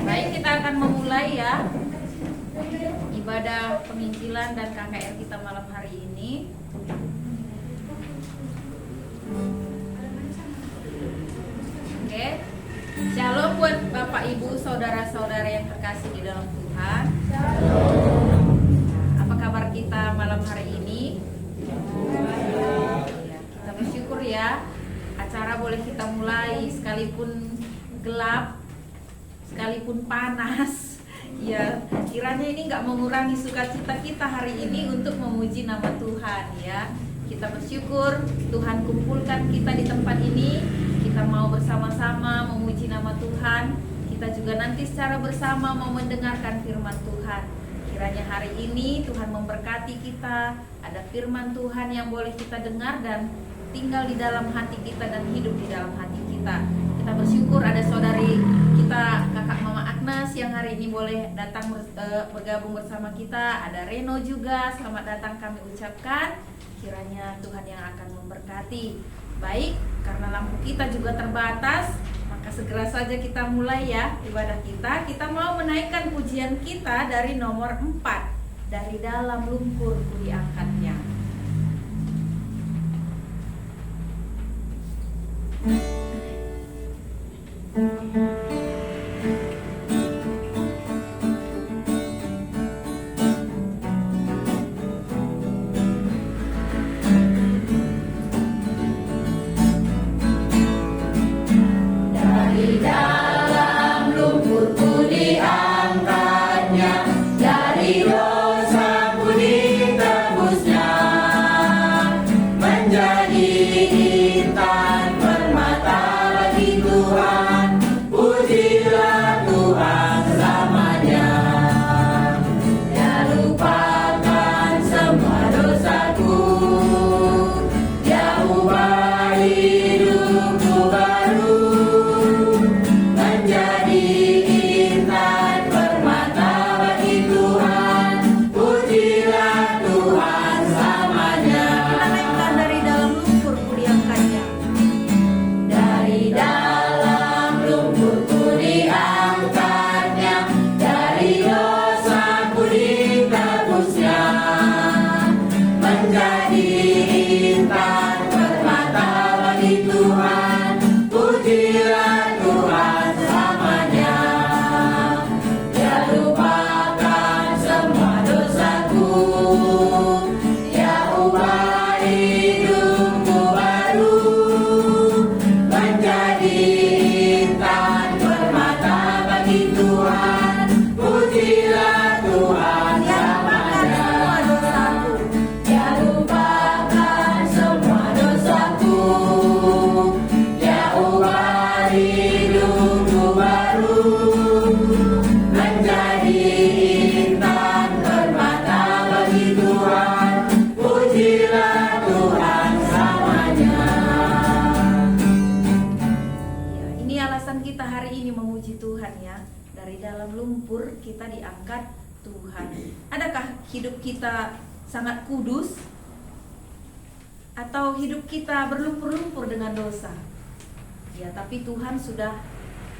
Baik, kita akan memulai ya ibadah penginjilan dan KKR kita malam hari ini. Oke, shalom buat Bapak Ibu, saudara-saudara yang terkasih di dalam Tuhan. Apa kabar kita malam hari ini? Ya, kita bersyukur ya, acara boleh kita mulai sekalipun gelap, sekalipun panas. Ya, kiranya ini nggak mengurangi sukacita kita hari ini untuk memuji nama Tuhan ya. Kita bersyukur Tuhan kumpulkan kita di tempat ini. Kita mau bersama-sama memuji nama Tuhan. Kita juga nanti secara bersama mau mendengarkan firman Tuhan. Kiranya hari ini Tuhan memberkati kita. Ada firman Tuhan yang boleh kita dengar dan tinggal di dalam hati kita dan hidup di dalam hati kita. Kita bersyukur ada saudari kita, kakak Mama Agnes yang hari ini boleh datang bergabung bersama kita. Ada Reno juga, selamat datang kami ucapkan. Kiranya Tuhan yang akan memberkati. Baik, karena lampu kita juga terbatas, maka segera saja kita mulai ya ibadah kita. Kita mau menaikkan pujian kita dari nomor 4, dari dalam lumpur ku diangkatnya. Kita diangkat Tuhan. Adakah hidup kita sangat kudus? Atau hidup kita berlumpur-lumpur dengan dosa? Ya, tapi Tuhan sudah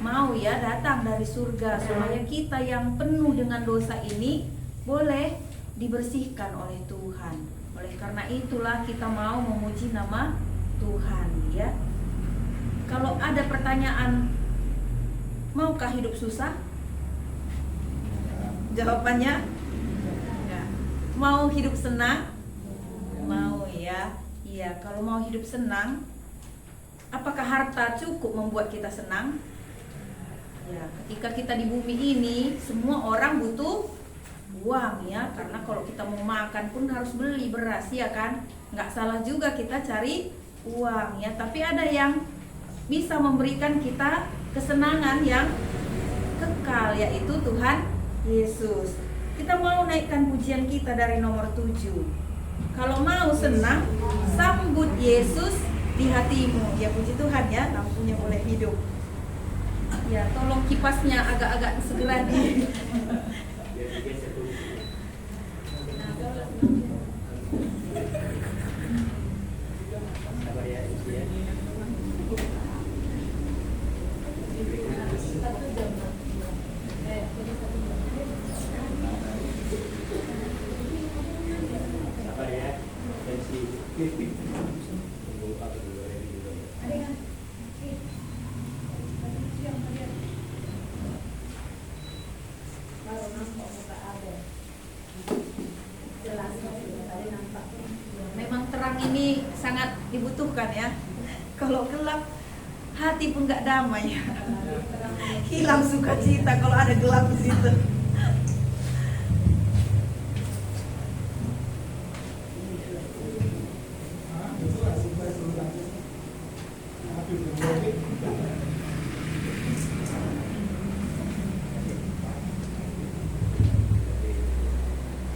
mau ya datang dari surga supaya kita yang penuh dengan dosa ini boleh dibersihkan oleh Tuhan. Oleh karena itulah kita mau memuji nama Tuhan ya. Kalau ada pertanyaan, maukah hidup susah? Jawabannya enggak. Mau hidup senang? Mau ya. Iya, kalau mau hidup senang, apakah harta cukup membuat kita senang? Ya, ketika kita di bumi ini, semua orang butuh uang ya, karena kalau kita mau makan pun harus beli beras ya kan? Enggak salah juga kita cari uang ya, tapi ada yang bisa memberikan kita kesenangan yang kekal, yaitu Tuhan Yesus. Kita mau naikkan pujian kita dari nomor 7. Kalau mau senang, sambut Yesus di hatimu. Ya puji Tuhan ya, lampunya boleh hidup. Ya, tolong kipasnya agak-agak segera di. butuhkan ya. Kalau gelap, hati pun gak damai. Hilang sukacita kalau ada gelap di situ.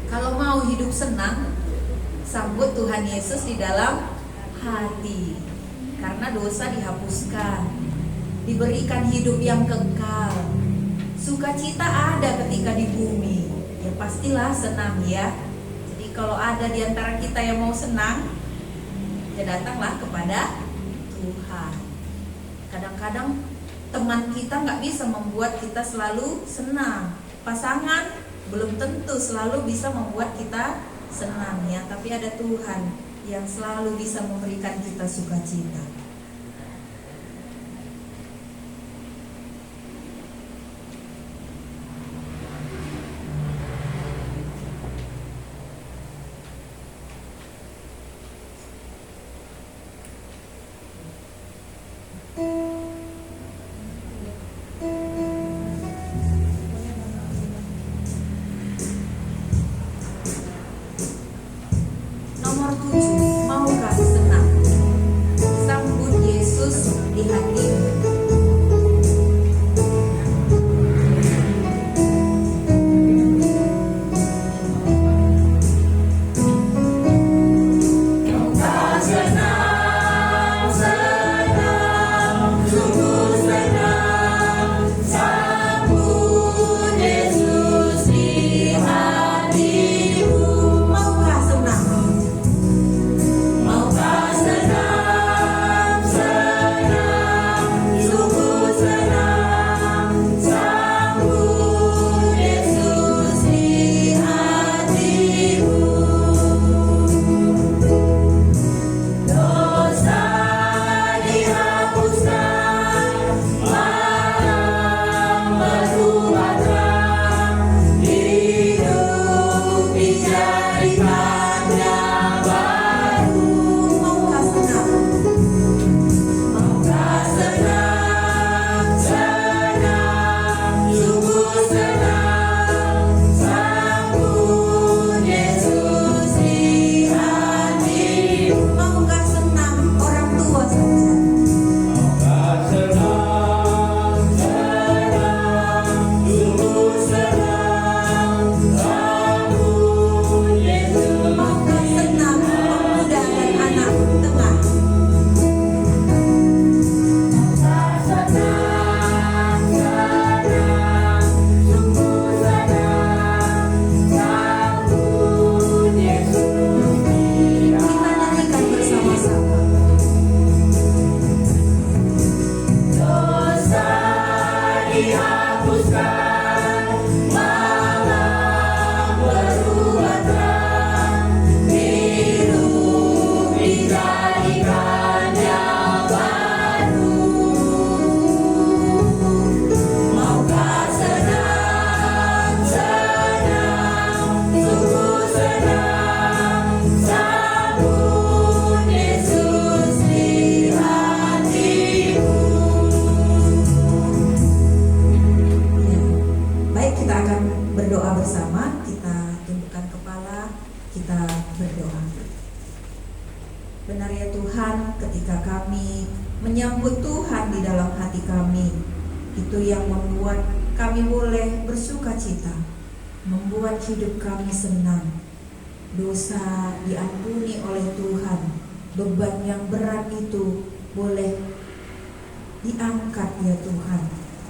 Kalau mau hidup senang, sambut Tuhan Yesus di dalam hati. Karena dosa dihapuskan, diberikan hidup yang kekal. Sukacita ada ketika di bumi. Ya pastilah senang ya. Jadi kalau ada di antara kita yang mau senang, ya datanglah kepada Tuhan. Kadang-kadang teman kita gak bisa membuat kita selalu senang. Pasangan belum tentu selalu bisa membuat kita senang ya, tapi ada Tuhan yang selalu bisa memberikan kita sukacita. Nomor 7, maukah senang? Sambut Yesus di hatimu. Benar ya Tuhan, ketika kami menyambut Tuhan di dalam hati kami, itu yang membuat kami boleh bersuka cita, membuat hidup kami senang. Dosa diampuni oleh Tuhan, beban yang berat itu boleh diangkat ya Tuhan,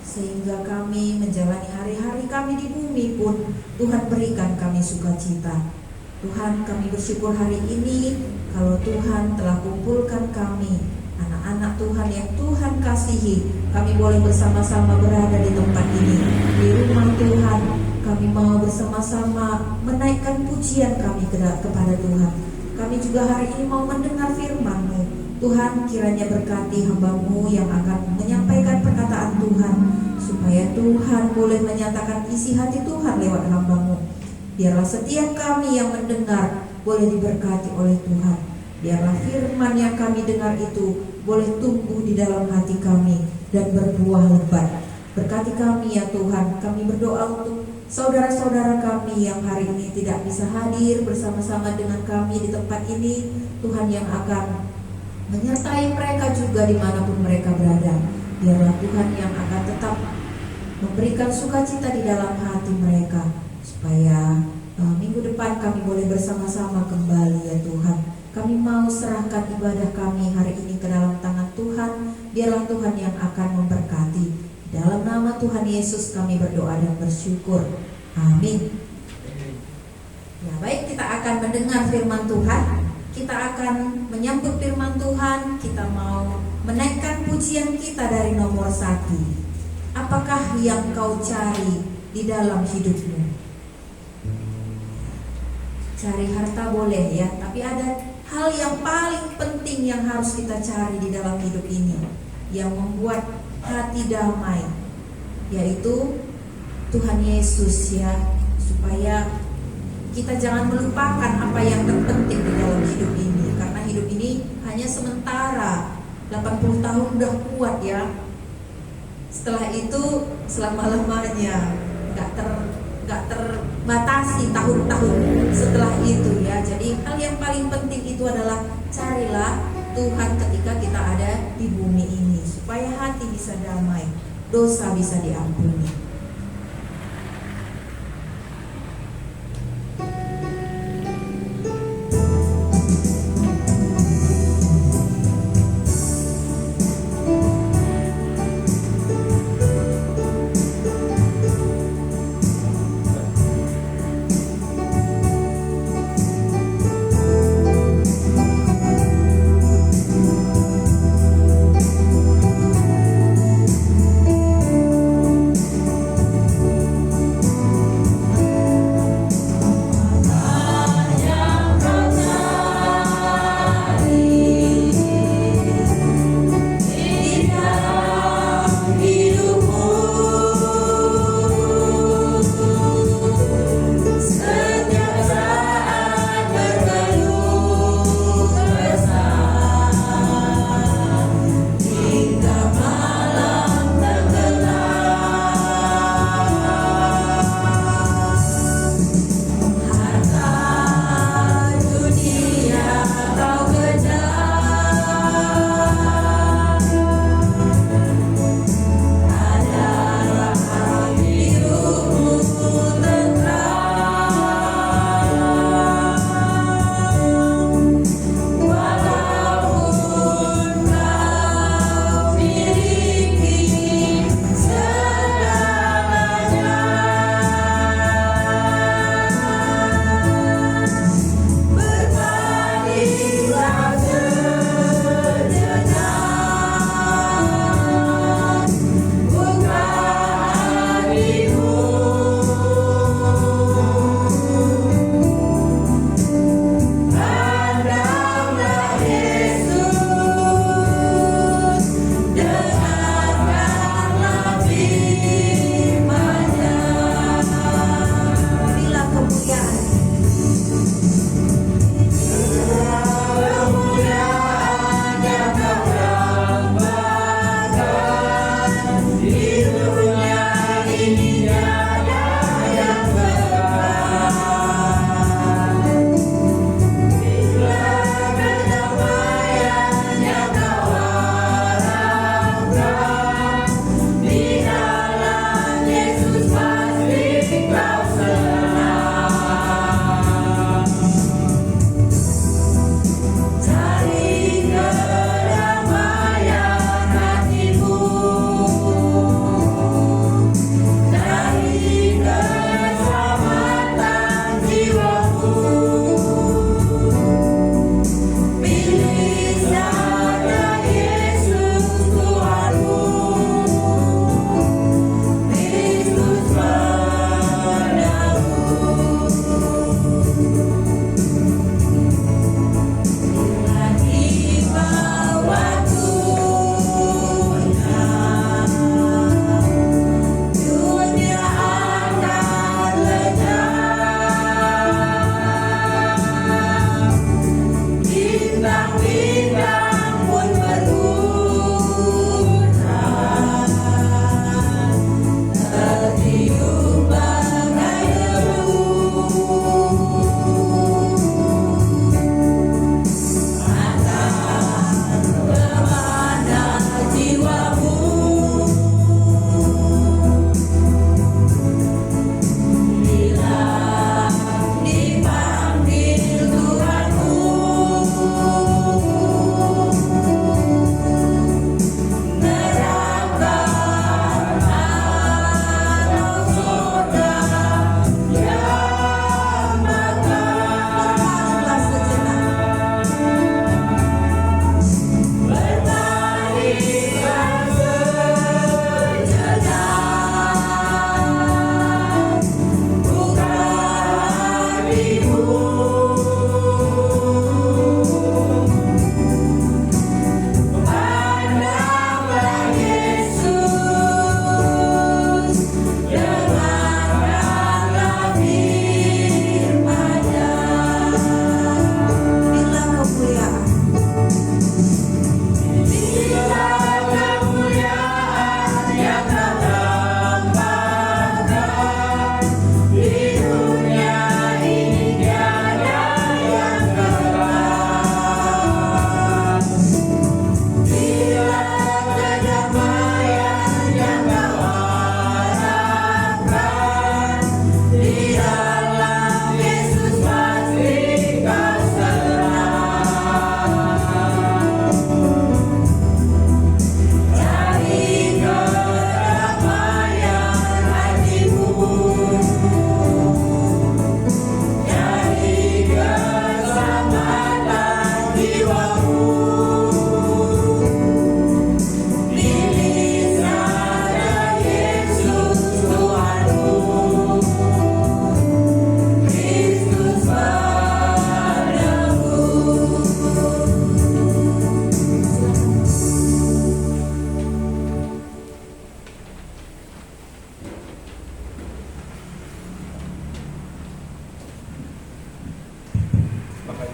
sehingga kami menjalani hari-hari kami di bumi pun Tuhan berikan kami sukacita. Tuhan, kami bersyukur hari ini kalau Tuhan telah kumpulkan kami, anak-anak Tuhan yang Tuhan kasihi. Kami boleh bersama-sama berada di tempat ini, di rumah Tuhan. Kami mau bersama-sama menaikkan pujian kami kepada Tuhan. Kami juga hari ini mau mendengar firman-Mu. Tuhan, kiranya berkati hamba-Mu yang akan menyampaikan perkataan Tuhan, supaya Tuhan boleh menyatakan isi hati Tuhan lewat hamba-Mu. Biarlah setiap kami yang mendengar boleh diberkati oleh Tuhan. Biarlah firman yang kami dengar itu boleh tumbuh di dalam hati kami dan berbuah lebat. Berkati kami ya Tuhan. Kami berdoa untuk saudara-saudara kami yang hari ini tidak bisa hadir bersama-sama dengan kami di tempat ini. Tuhan yang akan menyertai mereka juga dimanapun mereka berada. Biarlah Tuhan yang akan tetap memberikan sukacita di dalam hati mereka, supaya minggu depan kami boleh bersama-sama kembali ya Tuhan. Kami mau serahkan ibadah kami hari ini ke dalam tangan Tuhan. Biarlah Tuhan yang akan memberkati. Dalam nama Tuhan Yesus kami berdoa dan bersyukur. Amin. Ya, baik, kita akan mendengar firman Tuhan. Kita akan menyambut firman Tuhan. Kita mau menaikkan pujian kita dari nomor 1. Apakah yang kau cari di dalam hidupmu? Cari harta boleh ya, tapi ada hal yang paling penting yang harus kita cari di dalam hidup ini, yang membuat hati damai, yaitu Tuhan Yesus ya. Supaya kita jangan melupakan apa yang terpenting di dalam hidup ini, karena hidup ini hanya sementara. 80 tahun udah kuat ya. Setelah itu selama-lamanya, gak terbatasi tahun-tahun setelah itu ya. Jadi hal yang paling penting itu adalah carilah Tuhan ketika kita ada di bumi ini, supaya hati bisa damai, dosa bisa diampuni.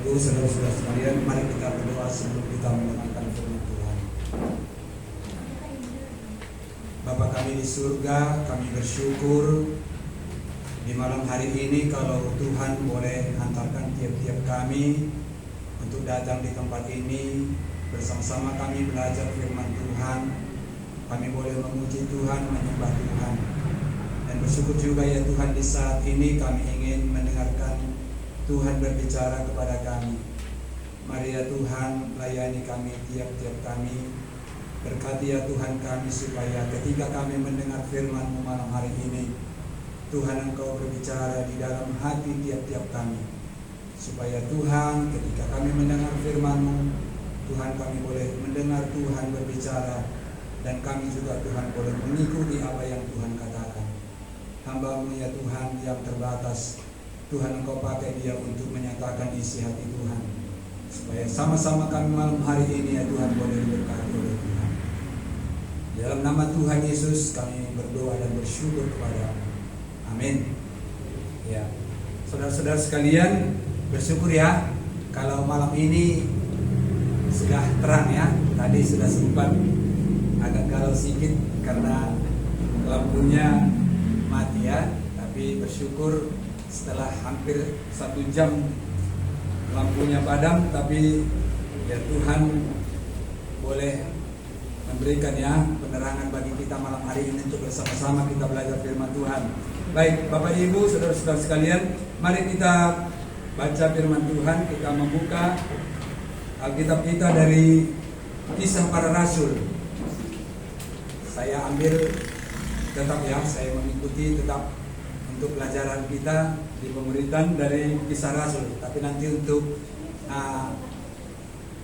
Ibu, saudara-saudara sekalian, mari kita berdoa sebelum kita mendengarkan firman Tuhan. Bapa kami di surga, kami bersyukur di malam hari ini kalau Tuhan boleh hantarkan tiap-tiap kami untuk datang di tempat ini, bersama-sama kami belajar firman Tuhan. Kami boleh memuji Tuhan, menyembah Tuhan, dan bersyukur juga ya Tuhan, di saat ini kami ingin mendengarkan Tuhan berbicara kepada kami. Mari ya Tuhan, layani kami, tiap-tiap kami. Berkati ya Tuhan kami, supaya ketika kami mendengar firman-Mu malam hari ini, Tuhan Engkau berbicara di dalam hati tiap-tiap kami. Supaya Tuhan, ketika kami mendengar firman-Mu, Tuhan, kami boleh mendengar Tuhan berbicara, dan kami juga Tuhan boleh mengikuti apa yang Tuhan katakan. Hamba-Mu ya Tuhan yang terbatas, Tuhan Engkau pakai dia untuk menyatakan isi hati Tuhan, supaya sama-sama kami malam hari ini ya Tuhan boleh diberkati oleh Tuhan. Dalam nama Tuhan Yesus kami berdoa dan bersyukur kepada-Mu. Amin. Ya, saudara-saudara sekalian, bersyukur ya kalau malam ini sudah terang ya. Tadi sudah sempat agak galau sedikit karena lampunya mati ya, tapi bersyukur setelah hampir 1 jam lampunya padam, tapi ya Tuhan boleh memberikan ya penerangan bagi kita malam hari ini untuk bersama-sama kita belajar firman Tuhan. Baik Bapak Ibu, saudara-saudara sekalian, mari kita baca firman Tuhan. Kita membuka Alkitab kita dari Kisah Para Rasul. Saya ambil tetap ya, saya mengikuti tetap untuk pelajaran kita di pemuritan dari Kisah Rasul. Tapi nanti untuk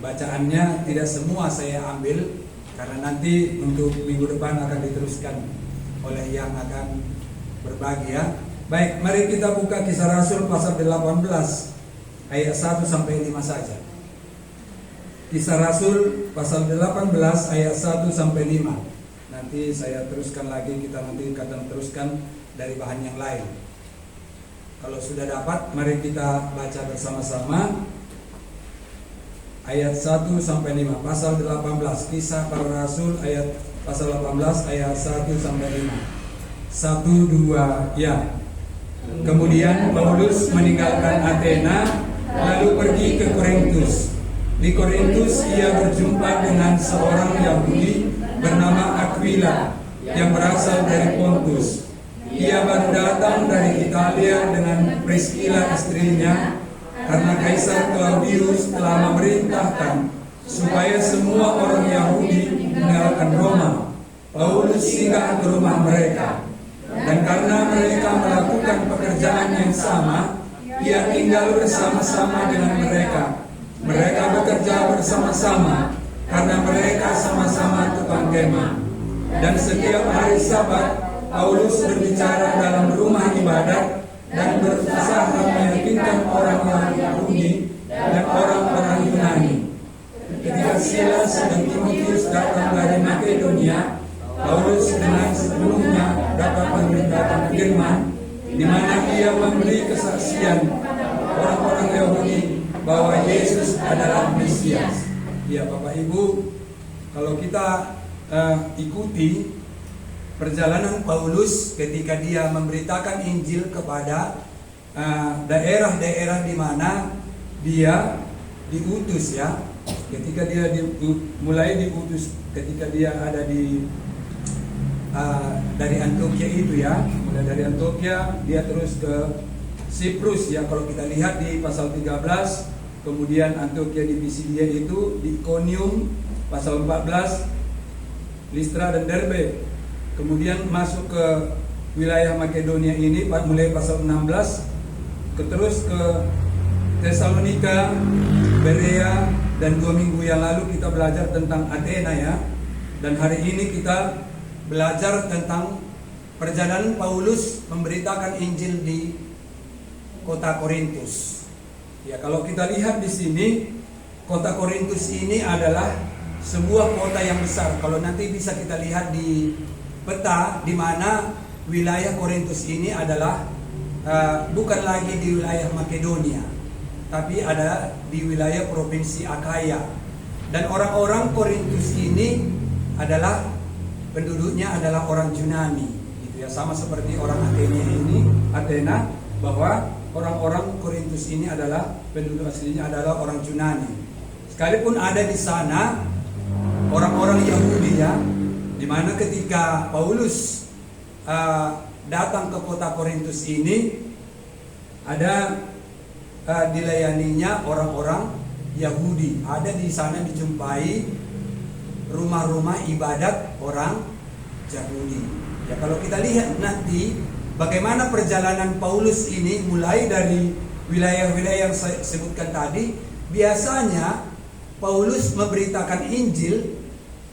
bacaannya tidak semua saya ambil, karena nanti untuk minggu depan akan diteruskan oleh yang akan berbagi ya. Baik, mari kita buka Kisah Rasul pasal 18 ayat 1 sampai 5 saja. Kisah Rasul pasal 18 ayat 1 sampai 5. Nanti saya teruskan lagi, kita nanti akan teruskan dari bahan yang lain. Kalau sudah dapat, mari kita baca bersama-sama ayat 1 sampai 5. Pasal 18 Kisah Para Rasul ayat pasal 18 ayat 1 sampai 5. 1, 2, ya. Kemudian Paulus meninggalkan Athena lalu pergi ke Korintus. Di Korintus ia berjumpa dengan seorang Yahudi bernama Aquila yang berasal dari Pontus. Ia baru datang dari Italia dengan Priscilla istrinya, karena Kaisar Claudius telah memerintahkan supaya semua orang Yahudi meninggalkan Roma. Paulus singgah ke rumah mereka, dan karena mereka melakukan pekerjaan yang sama, ia tinggal bersama-sama dengan mereka. Mereka bekerja bersama-sama karena mereka sama-sama tukang kemah. Dan setiap hari Sabat, Paulus berbicara dalam rumah ibadat dan berusaha meyakinkan orang Yahudi dan orang-orang Yunani. Ketika Silas dan Timotius datang dari Makedonia, Paulus dengan sepenuhnya dapat memberitakan firman, di mana ia memberi kesaksian orang-orang Yahudi bahwa Yesus adalah Mesias. Ya Bapak Ibu, kalau kita ikuti perjalanan Paulus ketika dia memberitakan Injil kepada daerah-daerah di mana dia diutus ya. Ketika dia mulai diutus, ketika dia ada di dari Antioquia itu ya, mulai dari Antioquia dia terus ke Siprus ya. Kalau kita lihat di pasal 13, kemudian Antioquia di Pisidia itu, di Iconium pasal 14, Listra dan Derbe. Kemudian masuk ke wilayah Makedonia ini mulai pasal 16, terus ke Tesalonika, Berea, dan 2 minggu yang lalu kita belajar tentang Athena ya. Dan hari ini kita belajar tentang perjalanan Paulus memberitakan Injil di kota Korintus. Ya, kalau kita lihat di sini, kota Korintus ini adalah sebuah kota yang besar. Kalau nanti bisa kita lihat di peta, di mana wilayah Korintus ini adalah bukan lagi di wilayah Makedonia, tapi ada di wilayah provinsi Akaya. Dan orang-orang Korintus ini adalah penduduknya adalah orang Yunani, gitu ya, sama seperti orang Athena, bahwa orang-orang Korintus ini adalah penduduk aslinya adalah orang Yunani. Sekalipun ada di sana orang-orang Yahudi ya, di mana ketika Paulus datang ke kota Korintus ini, ada dilayaninya orang-orang Yahudi. Ada di sana dijumpai rumah-rumah ibadat orang Yahudi. Ya, kalau kita lihat nanti bagaimana perjalanan Paulus ini mulai dari wilayah-wilayah yang saya sebutkan tadi, biasanya Paulus memberitakan Injil,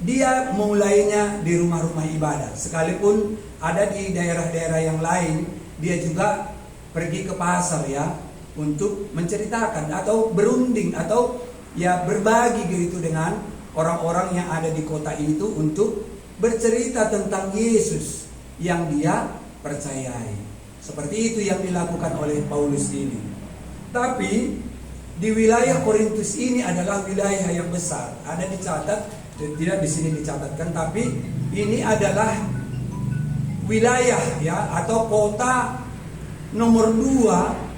dia mulainya di rumah-rumah ibadat. Sekalipun ada di daerah-daerah yang lain, dia juga pergi ke pasar ya, untuk menceritakan atau berunding atau ya berbagi gitu dengan orang-orang yang ada di kota itu untuk bercerita tentang Yesus yang dia percayai. Seperti itu yang dilakukan oleh Paulus ini. Tapi di wilayah Korintus ini adalah wilayah yang besar. Ada dicatat, tidak di sini dicatatkan, tapi ini adalah wilayah ya atau kota nomor 2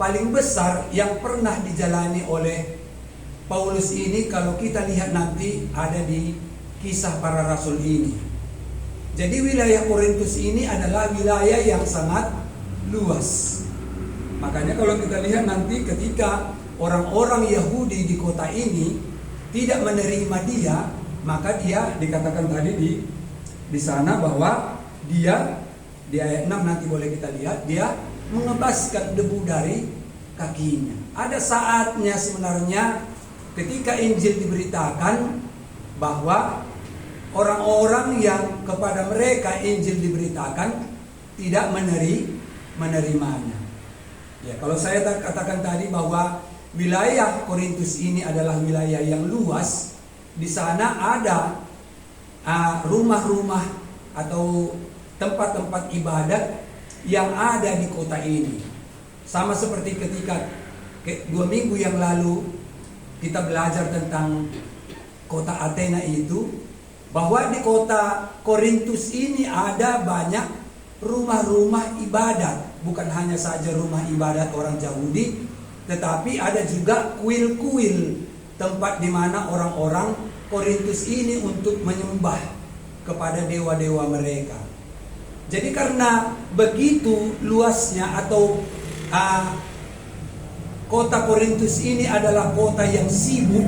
paling besar yang pernah dijalani oleh Paulus ini. Kalau kita lihat nanti ada di Kisah Para Rasul ini. Jadi wilayah Korintus ini adalah wilayah yang sangat luas. Makanya kalau kita lihat nanti ketika orang-orang Yahudi di kota ini tidak menerima dia, maka dia dikatakan tadi di sana bahwa dia di ayat 6 nanti boleh kita lihat, dia mengebaskan debu dari kakinya. Ada saatnya sebenarnya ketika Injil diberitakan bahwa orang-orang yang kepada mereka Injil diberitakan tidak menerimanya. Ya, kalau saya katakan tadi bahwa wilayah Korintus ini adalah wilayah yang luas, di sana ada rumah-rumah atau tempat-tempat ibadat yang ada di kota ini. Sama seperti ketika 2 minggu yang lalu kita belajar tentang kota Athena itu, bahwa di kota Korintus ini ada banyak rumah-rumah ibadat. Bukan hanya saja rumah ibadat orang Yahudi, tetapi ada juga kuil-kuil, tempat di mana orang-orang Korintus ini untuk menyembah kepada dewa-dewa mereka. Jadi karena begitu luasnya atau kota Korintus ini adalah kota yang sibuk,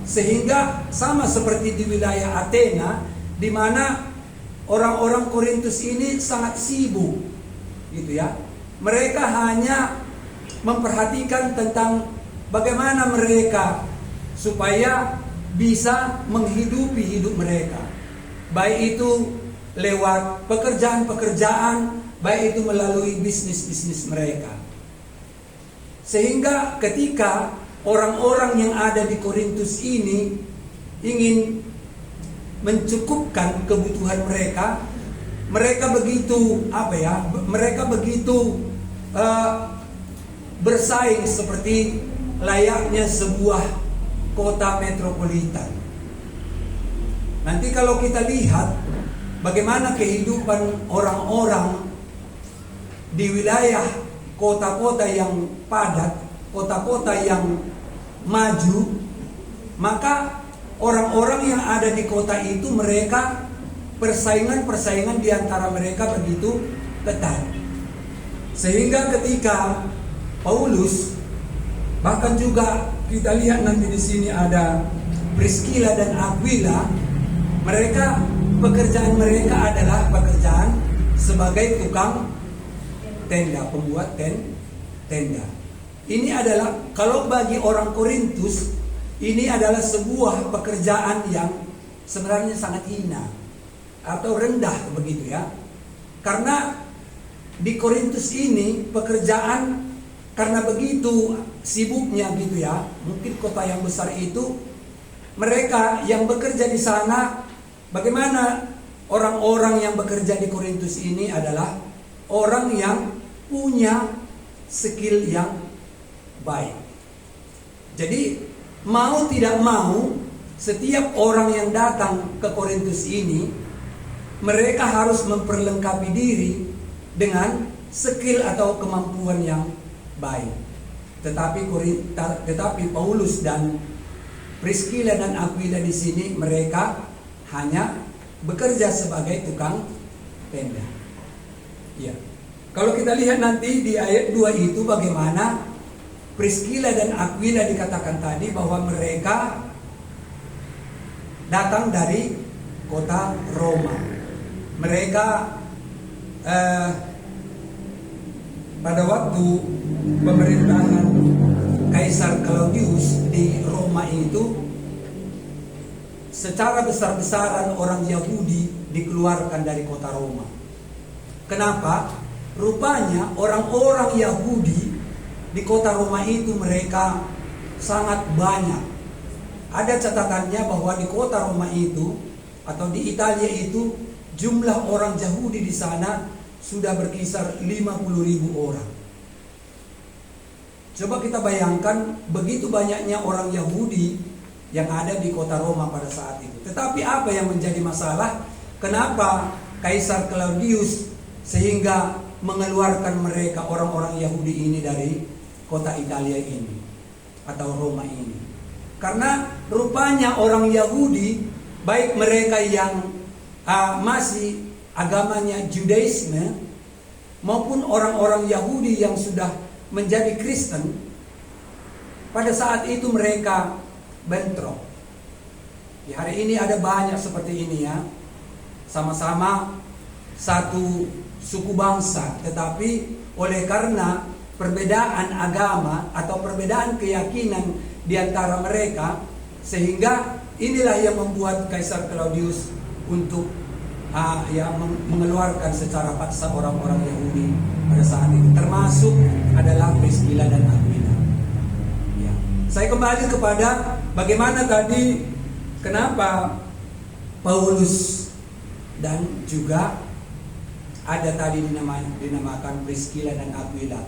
sehingga sama seperti di wilayah Athena, di mana orang-orang Korintus ini sangat sibuk, gitu ya. Mereka hanya memperhatikan tentang bagaimana mereka supaya bisa menghidupi hidup mereka, baik itu lewat pekerjaan-pekerjaan, baik itu melalui bisnis-bisnis mereka. Sehingga ketika orang-orang yang ada di Korintus ini ingin mencukupkan kebutuhan mereka, mereka begitu mereka begitu bersaing seperti layaknya sebuah kota metropolitan. Nanti kalau kita lihat bagaimana kehidupan orang-orang di wilayah kota-kota yang padat, kota-kota yang maju, maka orang-orang yang ada di kota itu mereka persaingan di antara mereka begitu ketat. Sehingga ketika Paulus, bahkan juga kita lihat nanti di sini ada Priscilla dan Aquila, mereka pekerjaan mereka adalah pekerjaan sebagai tukang tenda, pembuat tenda. Ini adalah, kalau bagi orang Korintus, ini adalah sebuah pekerjaan yang sebenarnya sangat hina atau rendah begitu ya. Karena di Korintus ini pekerjaan, karena begitu sibuknya gitu ya, mungkin kota yang besar itu, mereka yang bekerja di sana, bagaimana orang-orang yang bekerja di Korintus ini adalah orang yang punya skill yang baik. Jadi mau tidak mau, setiap orang yang datang ke Korintus ini, mereka harus memperlengkapi diri dengan skill atau kemampuan yang baik. Tetapi Paulus dan Priscilla dan Aquila di sini, mereka hanya bekerja sebagai tukang tenda. Ya. Kalau kita lihat nanti di ayat 2 itu bagaimana Priscilla dan Aquila dikatakan tadi bahwa mereka datang dari kota Roma. Mereka pada waktu pemerintahan Kaisar Claudius di Roma itu, secara besar-besaran orang Yahudi dikeluarkan dari kota Roma. Kenapa? Rupanya orang-orang Yahudi di kota Roma itu mereka sangat banyak. Ada catatannya bahwa di kota Roma itu atau di Italia itu jumlah orang Yahudi di sana sudah berkisar 50.000 orang. Coba kita bayangkan begitu banyaknya orang Yahudi yang ada di kota Roma pada saat itu. Tetapi apa yang menjadi masalah? Kenapa Kaisar Claudius sehingga mengeluarkan mereka orang-orang Yahudi ini dari kota Italia ini atau Roma ini? Karena rupanya orang Yahudi, baik mereka yang masih agamanya Judaisme maupun orang-orang Yahudi yang sudah menjadi Kristen, pada saat itu mereka bentrok. Di hari ini ada banyak seperti ini ya, sama-sama satu suku bangsa, tetapi oleh karena perbedaan agama atau perbedaan keyakinan di antara mereka, sehingga inilah yang membuat Kaisar Claudius untuk mengeluarkan secara paksa orang-orang Yahudi pada saat itu, termasuk adalah Priscilla dan Aquila. Ya. Saya kembali kepada bagaimana tadi, kenapa Paulus dan juga ada tadi dinamakan Priscilla dan Aquila,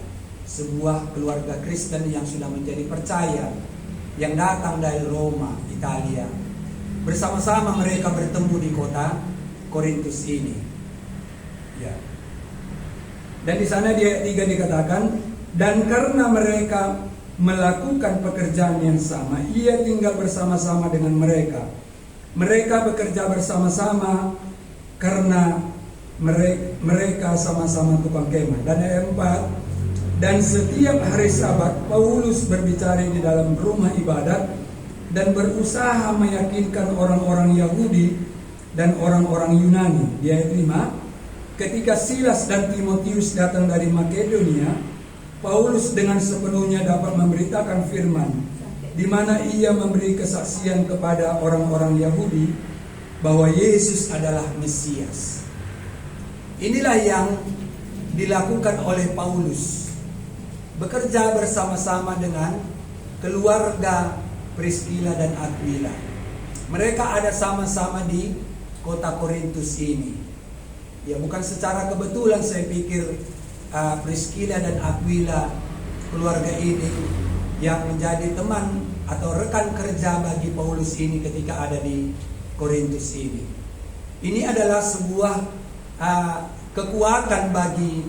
sebuah keluarga Kristen yang sudah menjadi percaya, yang datang dari Roma, Italia. Bersama-sama mereka bertemu di kota Korintus ini. Ya. Dan di sana di ayat 3 dikatakan, dan karena mereka melakukan pekerjaan yang sama, ia tinggal bersama-sama dengan mereka. Mereka bekerja bersama-sama karena mereka sama-sama tukang kemah. Dan ayat 4, dan setiap hari Sabat Paulus berbicara di dalam rumah ibadat dan berusaha meyakinkan orang-orang Yahudi dan orang-orang Yunani. Di ayat 5, ketika Silas dan Timotius datang dari Makedonia, Paulus dengan sepenuhnya dapat memberitakan firman, di mana ia memberi kesaksian kepada orang-orang Yahudi bahwa Yesus adalah Mesias. Inilah yang dilakukan oleh Paulus, bekerja bersama-sama dengan keluarga Priscilla dan Aquila. Mereka ada sama-sama di kota Korintus ini. Ya, bukan secara kebetulan saya pikir Priscilla dan Aquila, keluarga ini yang menjadi teman atau rekan kerja bagi Paulus ini ketika ada di Korintus ini. Ini adalah sebuah kekuatan bagi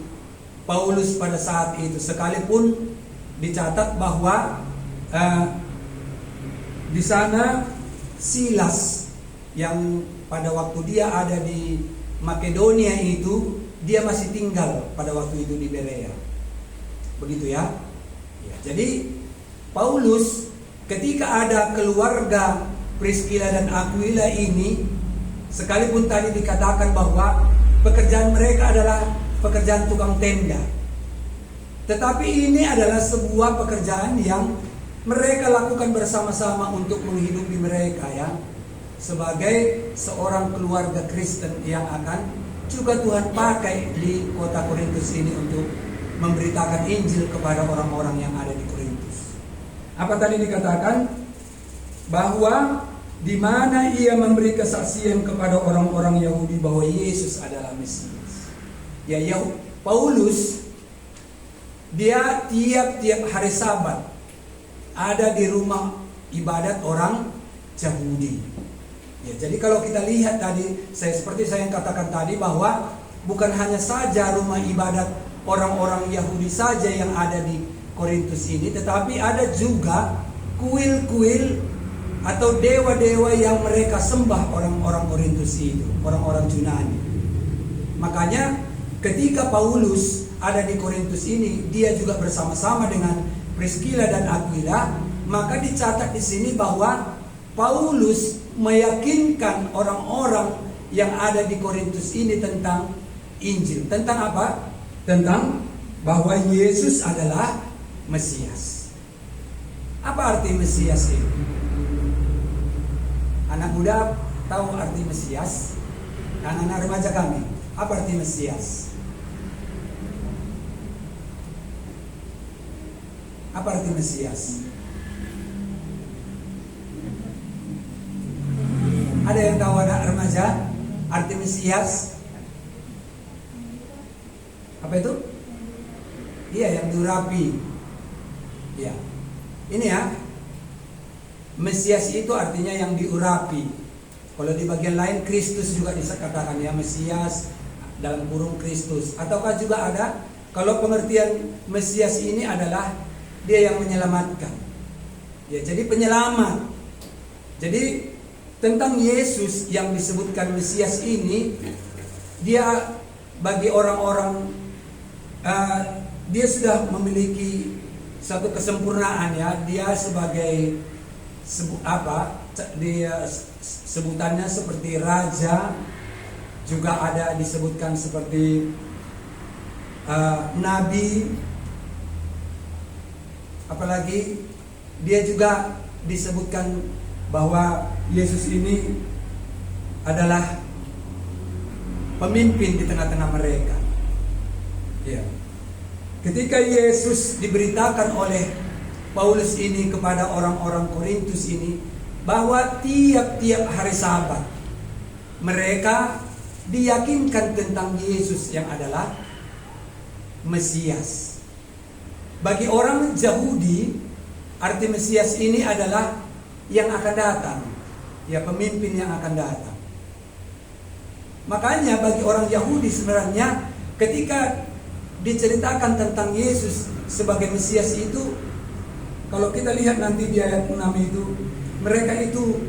Paulus pada saat itu, sekalipun dicatat bahwa di sana Silas yang pada waktu dia ada di Makedonia itu, dia masih tinggal pada waktu itu di Berea. Begitu ya. Ya, jadi Paulus ketika ada keluarga Priscilla dan Aquila ini, sekalipun tadi dikatakan bahwa pekerjaan mereka adalah pekerjaan tukang tenda, tetapi ini adalah sebuah pekerjaan yang mereka lakukan bersama-sama untuk menghidupi mereka ya, sebagai seorang keluarga Kristen yang akan juga Tuhan pakai di kota Korintus ini untuk memberitakan Injil kepada orang-orang yang ada di Korintus. Apa tadi dikatakan? Bahwa di mana ia memberi kesaksian kepada orang-orang Yahudi bahwa Yesus adalah Mesias. Ya, Paulus dia tiap-tiap hari Sabat ada di rumah ibadat orang Yahudi. Ya, jadi kalau kita lihat tadi, seperti saya yang katakan tadi, bahwa bukan hanya saja rumah ibadat orang-orang Yahudi saja yang ada di Korintus ini, tetapi ada juga kuil-kuil atau dewa-dewa yang mereka sembah orang-orang Korintus itu, orang-orang Yunani. Makanya ketika Paulus ada di Korintus ini, dia juga bersama-sama dengan Priscilla dan Aquila, maka dicatat di sini bahwa Paulus meyakinkan orang-orang yang ada di Korintus ini tentang Injil. Tentang apa? Tentang bahwa Yesus adalah Mesias. Apa arti Mesias itu? Anak muda tahu arti Mesias? Anak-anak remaja kami, apa arti Mesias? Apa arti Mesias? Ada yang tahu, anak remaja, arti Mesias? Apa itu? Iya, yang diurapi. Ya, ini ya. Mesias itu artinya yang diurapi. Kalau di bagian lain Kristus juga dikatakan ya, Mesias dalam kurung Kristus. Ataukah juga ada, kalau pengertian Mesias ini adalah dia yang menyelamatkan. Ya, jadi penyelamat. Jadi tentang Yesus yang disebutkan Mesias ini, dia bagi orang-orang dia sudah memiliki satu kesempurnaan ya. Dia sebagai dia sebutannya seperti raja, juga ada disebutkan seperti nabi, apalagi dia juga disebutkan bahwa Yesus ini adalah pemimpin di tengah-tengah mereka. Ya. Ketika Yesus diberitakan oleh Paulus ini kepada orang-orang Korintus ini, bahwa tiap-tiap hari Sabat mereka diyakinkan tentang Yesus yang adalah Mesias. Bagi orang Yahudi, arti Mesias ini adalah yang akan datang, ya, pemimpin yang akan datang. Makanya bagi orang Yahudi sebenarnya ketika diceritakan tentang Yesus sebagai Mesias itu, kalau kita lihat nanti di ayat 6 itu, mereka itu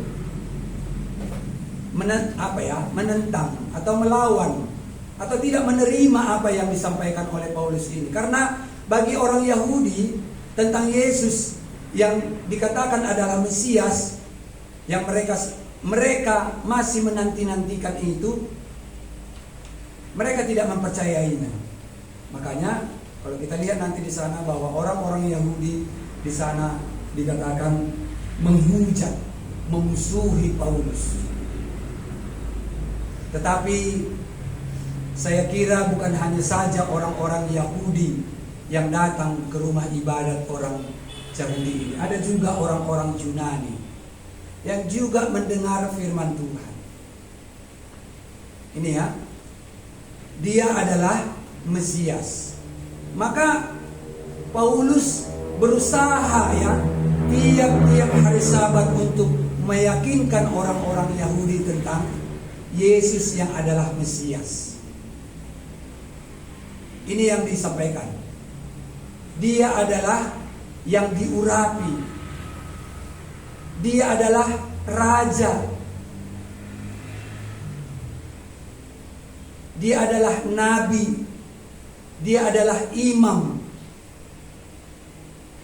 menentang atau melawan atau tidak menerima apa yang disampaikan oleh Paulus ini. Karena bagi orang Yahudi tentang Yesus yang dikatakan adalah Mesias, yang mereka masih menanti-nantikan itu, mereka tidak mempercayainya. Makanya kalau kita lihat nanti di sana bahwa orang-orang Yahudi di sana dikatakan menghujat, memusuhi Paulus. Tetapi saya kira bukan hanya saja orang-orang Yahudi yang datang ke rumah ibadat orang Yahudi ini, ada juga orang-orang Yunani yang juga mendengar firman Tuhan. Ini ya, dia adalah Mesias. Maka Paulus berusaha ya tiap-tiap hari Sabat untuk meyakinkan orang-orang Yahudi tentang Yesus yang adalah Mesias. Ini yang disampaikan. Dia adalah yang diurapi. Dia adalah raja. Dia adalah nabi. Dia adalah imam.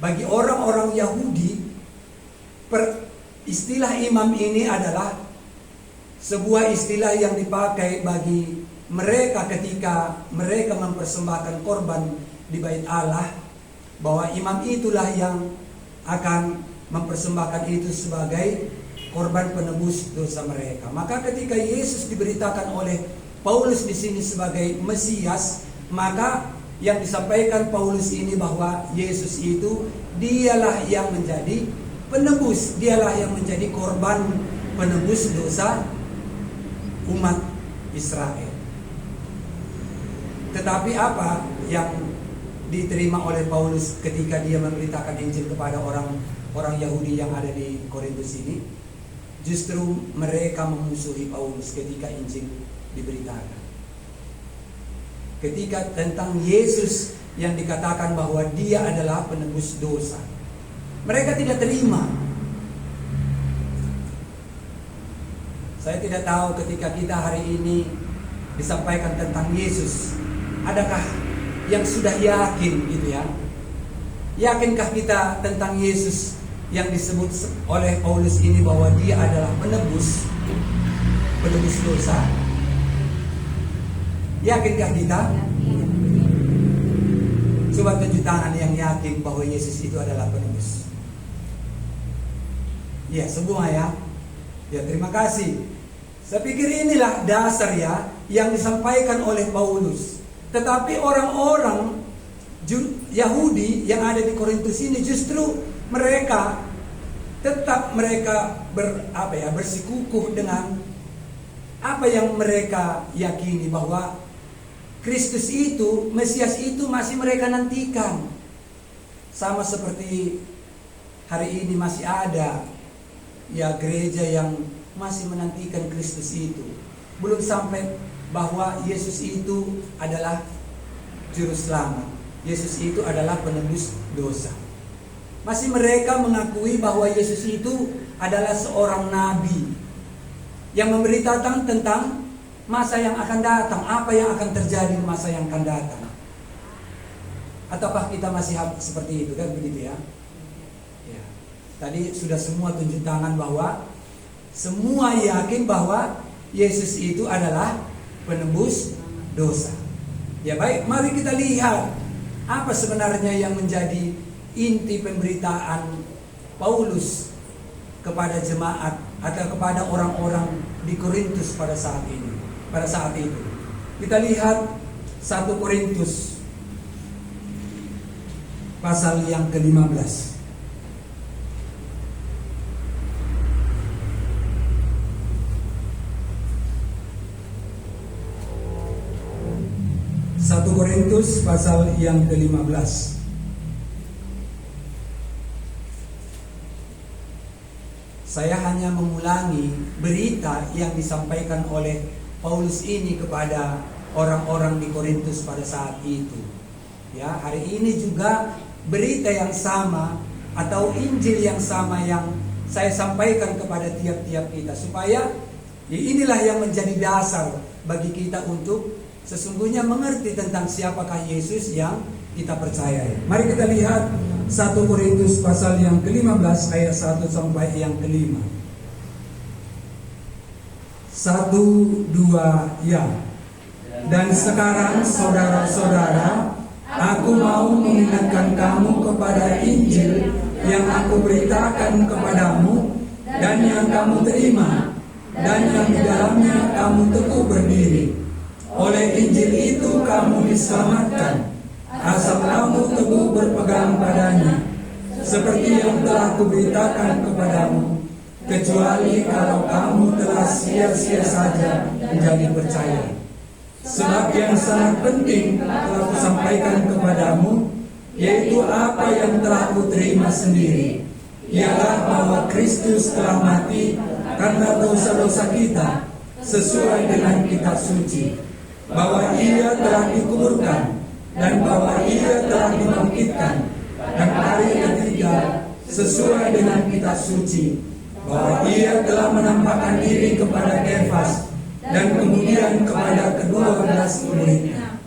Bagi orang-orang Yahudi, istilah imam ini adalah sebuah istilah yang dipakai bagi mereka ketika mereka mempersembahkan korban di bait Allah, bahwa imam itulah yang akan mempersembahkan itu sebagai korban penebus dosa mereka. Maka ketika Yesus diberitakan oleh Paulus di sini sebagai Mesias, maka yang disampaikan Paulus ini bahwa Yesus itu dialah yang menjadi penebus, dialah yang menjadi korban penebus dosa umat Israel. Tetapi apa yang diterima oleh Paulus ketika dia memberitakan Injil kepada orang orang Yahudi yang ada di Korintus ini, justru mereka memusuhi Paulus ketika Injil diberitakan. Ketika tentang Yesus yang dikatakan bahwa dia adalah penebus dosa, mereka tidak terima. Saya tidak tahu ketika kita hari ini disampaikan tentang Yesus, adakah yang sudah yakin gitu ya? Yakinkah kita tentang Yesus yang disebut oleh Paulus ini bahwa dia adalah penebus dosa? Yakinkah kita? Coba tunjuk tangan yang yakin bahwa Yesus itu adalah penebus. Ya, semua ya. Ya, terima kasih. Saya pikir inilah dasar ya yang disampaikan oleh Paulus. Tetapi orang-orang Yahudi yang ada di Korintus ini justru mereka tetap bersikukuh dengan apa yang mereka yakini, bahwa Kristus itu, Mesias itu masih mereka nantikan. Sama seperti hari ini masih ada ya gereja yang masih menantikan Kristus itu. Belum sampai bahwa Yesus itu adalah juru selamat. Yesus itu adalah penebus dosa. Masih mereka mengakui bahwa Yesus itu adalah seorang nabi yang memberitakan tentang masa yang akan datang, apa yang akan terjadi di masa yang akan datang. Ataukah kita masih seperti itu kan, begitu ya? Ya. Tadi sudah semua tunjuk tangan bahwa semua yakin bahwa Yesus itu adalah penebus dosa. Ya baik, mari kita lihat apa sebenarnya yang menjadi inti pemberitaan Paulus kepada jemaat atau kepada orang-orang di Korintus pada saat ini. Pada saat itu kita lihat 1 Korintus pasal yang ke-15. 1 Korintus pasal yang ke-15. Saya hanya mengulangi berita yang disampaikan oleh Paulus ini kepada orang-orang di Korintus pada saat itu. Ya, hari ini juga berita yang sama atau Injil yang sama yang saya sampaikan kepada tiap-tiap kita, supaya inilah yang menjadi dasar bagi kita untuk sesungguhnya mengerti tentang siapakah Yesus yang kita percayai. Mari kita lihat 1 Korintus pasal yang ke-15 ayat 1 sampai yang ke-5. 1, 2, ya. Dan sekarang saudara-saudara, aku mau mengingatkan kamu kepada Injil yang aku beritakan kepadamu dan yang kamu terima dan yang di dalamnya kamu teguh berdiri. Oleh Injil itu kamu diselamatkan, asal kamu teguh berpegang padanya, seperti yang telah kuberitakan kepadamu, kecuali kalau kamu telah sia-sia saja menjadi percaya. Sebab yang sangat penting telah kusampaikan kepadamu, yaitu apa yang telah kuterima sendiri, ialah bahwa Kristus telah mati karena dosa-dosa kita sesuai dengan kitab suci, bahwa Ia telah dikuburkan dan bahwa Ia telah dibangkitkan, dan hari ketiga sesuai dengan kitab suci, bahwa Ia telah menampakkan diri kepada Kefas dan kemudian kepada ke-12 muridnya.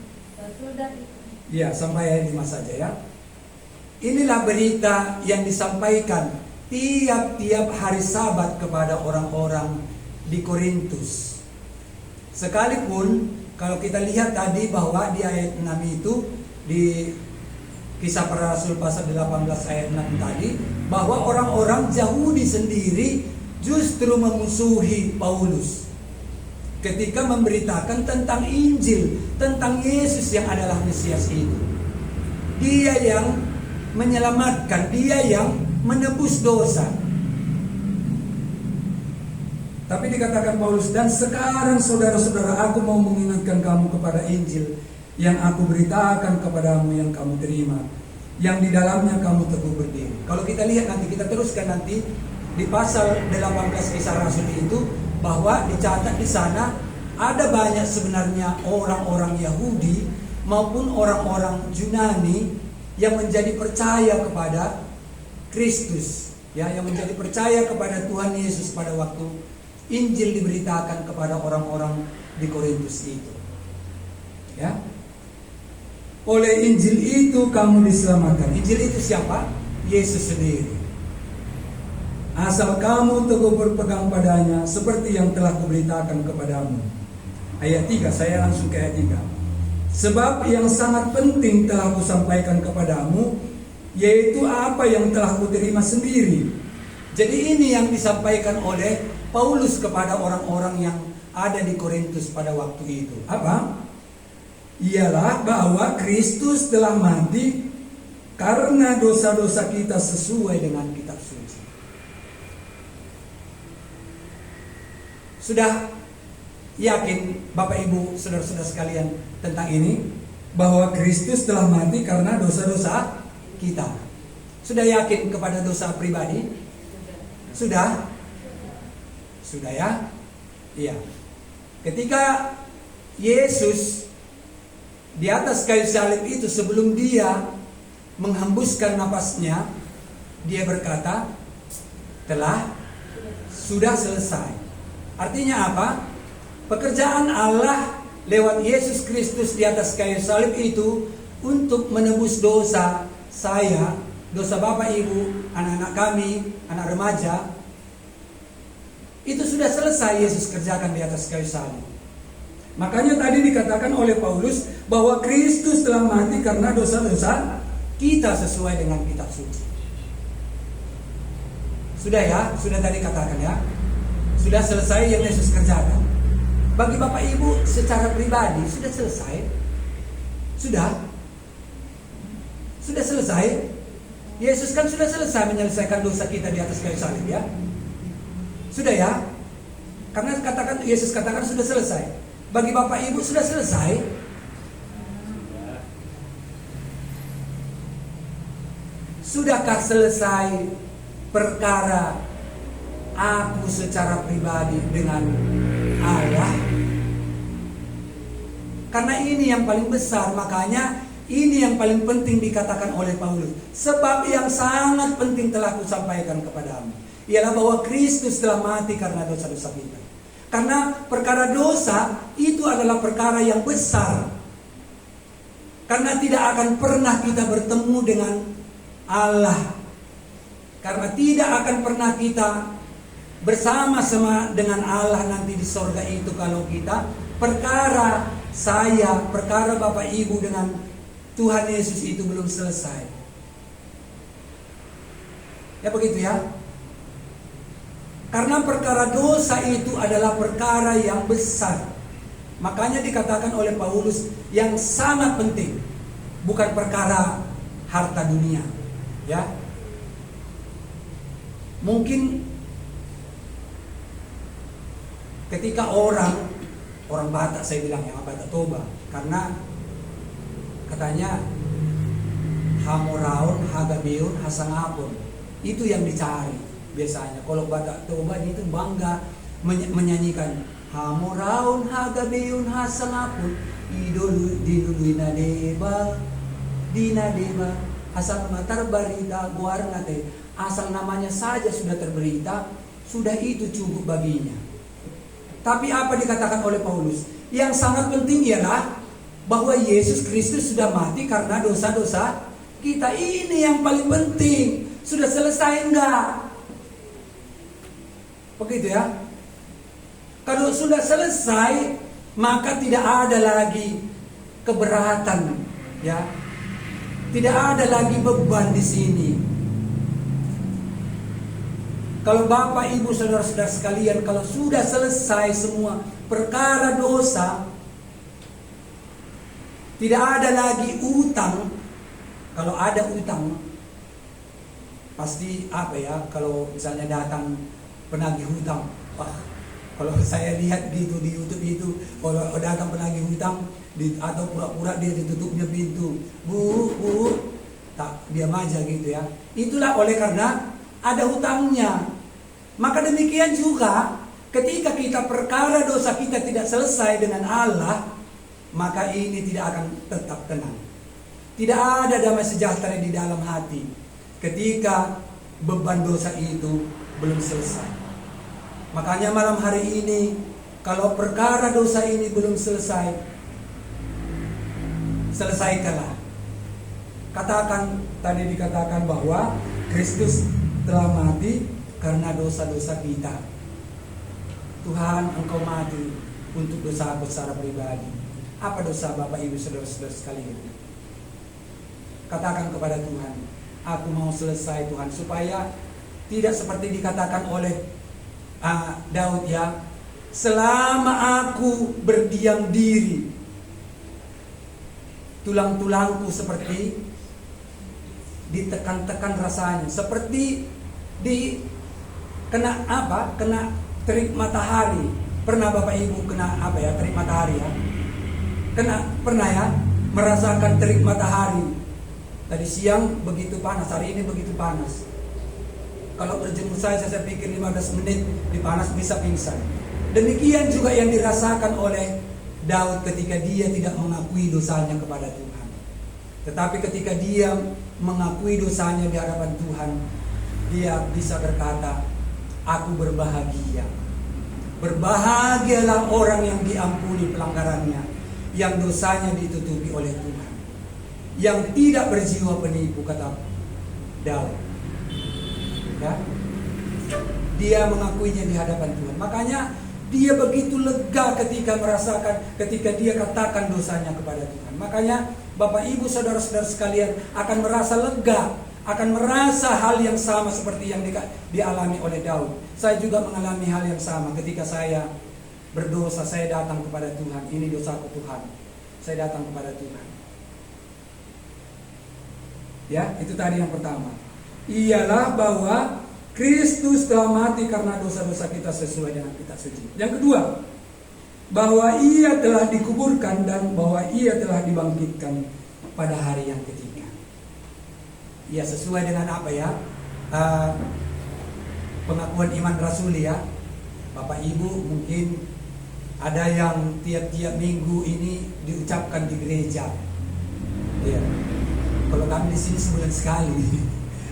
Ya, sampai ayat 5 saja ya. Inilah berita yang disampaikan tiap-tiap hari Sabat kepada orang-orang di Korintus. Sekalipun kalau kita lihat tadi bahwa di ayat 6 itu, di Kisah Para Rasul pasal 18 ayat 6 tadi, bahwa orang-orang Yahudi sendiri justru memusuhi Paulus ketika memberitakan tentang Injil, tentang Yesus yang adalah Mesias itu. Dia yang menyelamatkan, dia yang menebus dosa. Tapi dikatakan Paulus, dan sekarang saudara-saudara, aku mau mengingatkan kamu kepada Injil yang aku beritakan kepadamu, yang kamu terima, yang di dalamnya kamu teguh berdiri. Kalau kita lihat nanti, kita teruskan nanti di pasal 18 Kisah Rasul itu, bahwa dicatat di sana ada banyak sebenarnya orang-orang Yahudi maupun orang-orang Yunani yang menjadi percaya kepada Kristus, ya, yang menjadi percaya kepada Tuhan Yesus pada waktu Injil diberitakan kepada orang-orang di Korintus itu. Ya. Oleh Injil itu kamu diselamatkan. Injil itu siapa? Yesus sendiri. Asal kamu teguh berpegang padanya seperti yang telah kuberitakan kepadamu. Ayat 3, saya langsung ke ayat 3. Sebab yang sangat penting telah kusampaikan kepadamu, yaitu apa yang telah kuterima sendiri. Jadi ini yang disampaikan oleh Paulus kepada orang-orang yang ada di Korintus pada waktu itu. Apa? Ialah bahwa Kristus telah mati karena dosa-dosa kita sesuai dengan kitab suci. Sudah yakin Bapak Ibu saudara-saudara sekalian tentang ini, bahwa Kristus telah mati karena dosa-dosa kita? Sudah yakin kepada dosa pribadi? Sudah? Sudah ya? Iya. Ketika Yesus di atas kayu salib itu, sebelum dia menghembuskan napasnya, dia berkata, sudah selesai. Artinya apa? Pekerjaan Allah lewat Yesus Kristus di atas kayu salib itu untuk menebus dosa saya, dosa Bapak Ibu, anak-anak kami, anak remaja, itu sudah selesai Yesus kerjakan di atas kayu salib. Makanya tadi dikatakan oleh Paulus bahwa Kristus telah mati karena dosa-dosa kita sesuai dengan kitab suci. Sudah ya? Sudah tadi katakan ya? Sudah selesai yang Yesus kerjakan. Bagi Bapak Ibu secara pribadi sudah selesai? Sudah? Sudah selesai? Yesus kan sudah selesai menyelesaikan dosa kita di atas kayu salib ya? Sudah ya? Karena Yesus katakan sudah selesai. Bagi Bapak Ibu sudah selesai? Sudahkah selesai perkara aku secara pribadi dengan Allah? Karena ini yang paling besar, makanya ini yang paling penting dikatakan oleh Paulus. Sebab yang sangat penting telah kusampaikan kepadamu, ialah bahwa Kristus telah mati karena dosa-dosa kita. Karena perkara dosa itu adalah perkara yang besar. Karena tidak akan pernah kita bertemu dengan Allah. Karena tidak akan pernah kita bersama-sama dengan Allah nanti di sorga itu, kalau kita perkara Bapak Ibu dengan Tuhan Yesus itu belum selesai. Ya begitu ya. Karena perkara dosa itu adalah perkara yang besar. Makanya dikatakan oleh Paulus yang sangat penting, bukan perkara harta dunia. Ya. Mungkin ketika orang Batak, saya bilang ya, Batak Toba, karena katanya hamoraun, hagabeun, hasangapun, itu yang dicari biasanya. Kalau Batak Toba itu bangga menyanyikan hamoraun, hagabeun, hasangapun, idolu dinuluina deba, dina deba, asal matar berita guarna teh, asal namanya saja sudah terberita, sudah itu cukup baginya. Tapi apa dikatakan oleh Paulus? Yang sangat penting ialah bahwa Yesus Kristus sudah mati karena dosa-dosa kita. Ini yang paling penting. Sudah selesai enggak? Begitu ya. Kalau sudah selesai, maka tidak ada lagi keberatan, ya. Tidak ada lagi beban di sini. Kalau Bapak Ibu saudara-saudara sekalian, kalau sudah selesai semua perkara dosa, tidak ada lagi utang. Kalau ada utang, pasti apa ya, kalau misalnya datang penagih hutang, wah, kalau saya lihat gitu di YouTube itu, kalau datang penagih hutang atau pura-pura dia ditutupnya pintu, bu, tak diam aja gitu ya. Itulah oleh karena ada hutangnya. Maka demikian juga ketika kita perkara dosa kita tidak selesai dengan Allah, maka ini tidak akan tetap tenang. Tidak ada damai sejahtera di dalam hati ketika beban dosa itu belum selesai. Makanya malam hari ini, kalau perkara dosa ini belum selesai, selesaikanlah. Katakan, tadi dikatakan bahwa Kristus telah mati karena dosa-dosa kita. Tuhan, Engkau mati untuk dosa aku secara pribadi. Apa dosa Bapak Ibu Saudara-saudara sekalian? Katakan kepada Tuhan, aku mau selesai Tuhan, supaya tidak seperti dikatakan oleh Daud ya, selama aku berdiam diri, tulang-tulangku seperti ditekan-tekan rasanya, seperti kena terik matahari. Pernah Bapak Ibu kena terik matahari ya? Pernah ya merasakan terik matahari? Tadi siang begitu panas, hari ini begitu panas. Kalau berjemur saya pikir 15 menit dipanas bisa pingsan. Demikian juga yang dirasakan oleh Daud ketika dia tidak mengakui dosanya kepada Tuhan. Tetapi ketika dia mengakui dosanya di hadapan Tuhan, dia bisa berkata, aku berbahagia. Berbahagialah orang yang diampuni pelanggarannya, yang dosanya ditutupi oleh Tuhan, yang tidak berjiwa penipu, kata Daud. Ya? Dia mengakuinya di hadapan Tuhan. Makanya dia begitu lega ketika dia katakan dosanya kepada Tuhan. Makanya Bapak Ibu Saudara-saudara sekalian akan merasa lega, akan merasa hal yang sama seperti yang dialami oleh Daud. Saya juga mengalami hal yang sama ketika saya berdosa. Saya datang kepada Tuhan, ini dosaku Tuhan, saya datang kepada Tuhan. Ya, itu tadi yang pertama. Ialah bahwa Kristus telah mati karena dosa-dosa kita sesuai dengan kitab suci. Yang kedua, bahwa ia telah dikuburkan dan bahwa ia telah dibangkitkan pada hari yang ketiga. Ya, sesuai dengan apa ya? Pengakuan iman rasuli ya. Bapak Ibu mungkin ada yang tiap-tiap minggu ini diucapkan di gereja. Ya. Kalau kami di sini sebulan sekali,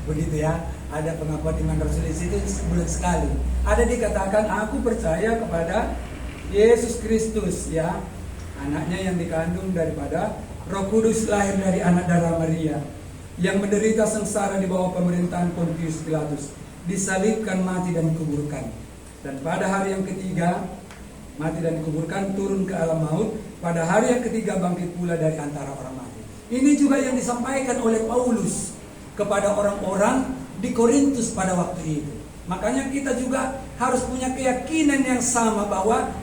begitu ya. Ada pengakuan iman rasul di situ sebulan sekali. Ada dikatakan aku percaya kepada Yesus Kristus ya, anaknya yang dikandung daripada Roh Kudus, lahir dari anak darah Maria, yang menderita sengsara di bawah pemerintahan Pontius Pilatus, disalibkan, mati dan dikuburkan. Dan pada hari yang ketiga mati dan dikuburkan, turun ke alam maut. Pada hari yang ketiga bangkit pula dari antara orang mati. Ini juga yang disampaikan oleh Paulus kepada orang-orang di Korintus pada waktu itu. Makanya kita juga harus punya keyakinan yang sama bahwa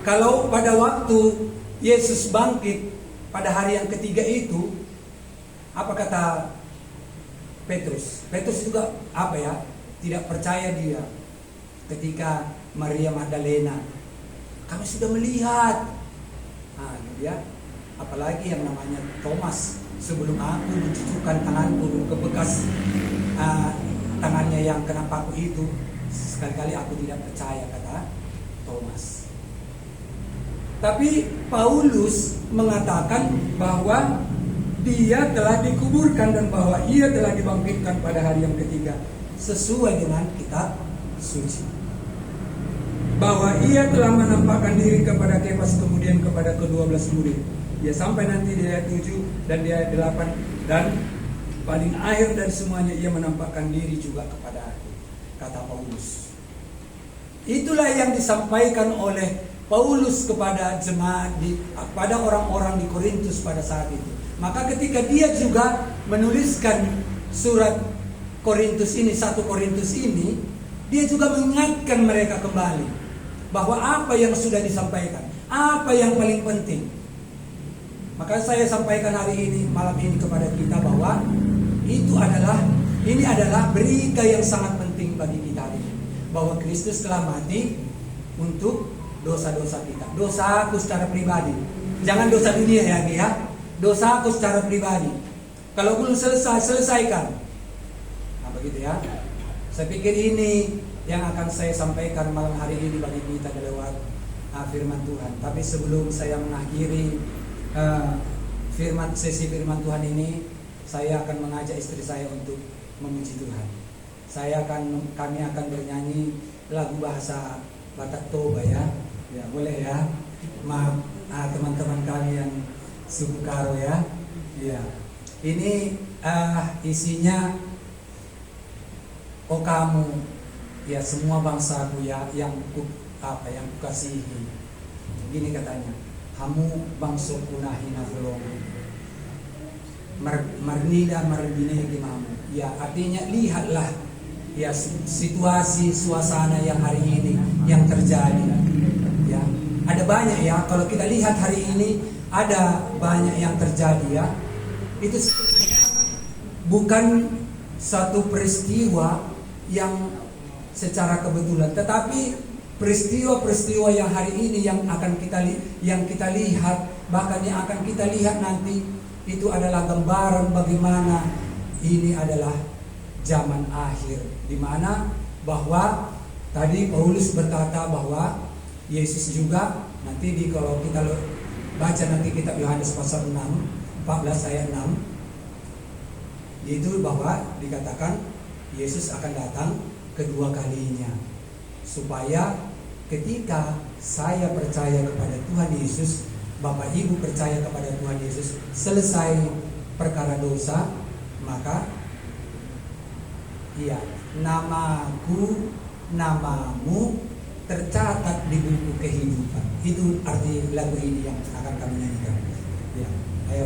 kalau pada waktu Yesus bangkit pada hari yang ketiga itu, apa kata Petrus? Petrus juga tidak percaya dia ketika Maria Magdalena, kami sudah melihat. Apalagi yang namanya Thomas, sebelum aku mencucukkan tanganku ke bekas tangannya yang kena paku itu, sekali-kali aku tidak percaya, kata Thomas. Tapi Paulus mengatakan bahwa dia telah dikuburkan dan bahwa ia telah dibangkitkan pada hari yang ketiga, sesuai dengan kitab suci. Bahwa ia telah menampakkan diri kepada Kefas, kemudian kepada ke-12 murid. Ya, sampai nanti di ayat 7 dan di ayat 8, dan paling akhir dari semuanya ia menampakkan diri juga kepada aku, kata Paulus. Itulah yang disampaikan oleh Paulus kepada jemaat pada orang-orang di Korintus pada saat itu. Maka ketika dia juga menuliskan surat Korintus ini, 1 Korintus ini, dia juga mengingatkan mereka kembali bahwa apa yang sudah disampaikan, apa yang paling penting. Maka saya sampaikan hari ini, malam ini kepada kita bahwa ini adalah berita yang sangat penting bagi kita ini, bahwa Kristus telah mati untuk dosa-dosa kita. Dosa aku secara pribadi, jangan dosa dunia ya, dosa aku secara pribadi. Kalau belum selesai, selesaikan. Nah, begitu ya. Saya pikir ini yang akan saya sampaikan malam hari ini bagi kita lewat firman Tuhan. Tapi sebelum saya mengakhiri sesi firman Tuhan ini, saya akan mengajak istri saya untuk memuji Tuhan. Kami akan bernyanyi lagu bahasa Batak Toba ya. Ya, boleh ya. Maaf teman-teman kami yang suku Karo ya. Ya. Ini isinya, oh kamu ya semua bangsaku ya yang kukasihi. Gini katanya, kamu bangsaku nahina belum marnida marbine gimamu. Ya artinya lihatlah ya situasi suasana yang hari ini yang terjadi. Ya ada banyak ya, kalau kita lihat hari ini ada banyak yang terjadi ya. Itu bukan satu peristiwa yang secara kebetulan, tetapi peristiwa-peristiwa yang hari ini yang kita lihat, bahkan yang akan kita lihat nanti, itu adalah gambaran bagaimana ini adalah zaman akhir, di mana bahwa tadi Paulus berkata bahwa Yesus juga nanti kalau kita baca nanti kitab Yohanes pasal 6 14 ayat 6, itu bahwa dikatakan Yesus akan datang kedua kalinya, supaya ketika saya percaya kepada Tuhan Yesus, Bapak Ibu percaya kepada Tuhan Yesus, selesai perkara dosa, maka iya, namaku, namamu tercatat di buku kehidupan. Itu arti lagu ini yang akan kami nyanyikan. Ya, ayo.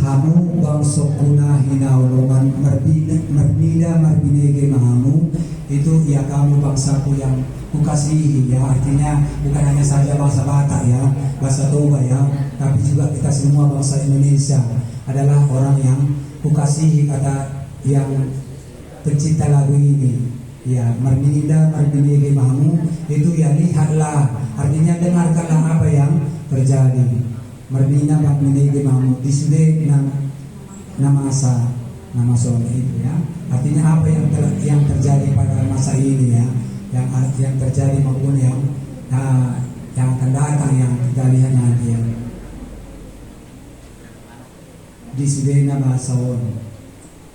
hamu bangsa kuna hinauloman mernida marbinege mahamu, itu ya kamu bangsaku yang kukasihi, ya artinya bukan hanya saja bangsa Batak ya, bangsa Toba ya, tapi juga kita semua bangsa Indonesia adalah orang yang kukasihi, kata yang pencipta lagu ini. Ya, mernida marbinege mahamu, itu ya lihatlah, artinya dengarkanlah apa yang terjadi. Mernina marbinege mahamu disude nama son itu ya, artinya apa yang terjadi pada masa ini ya, yang terjadi maupun yang akan datang, yang kita lihat nanti ya. Disude nama son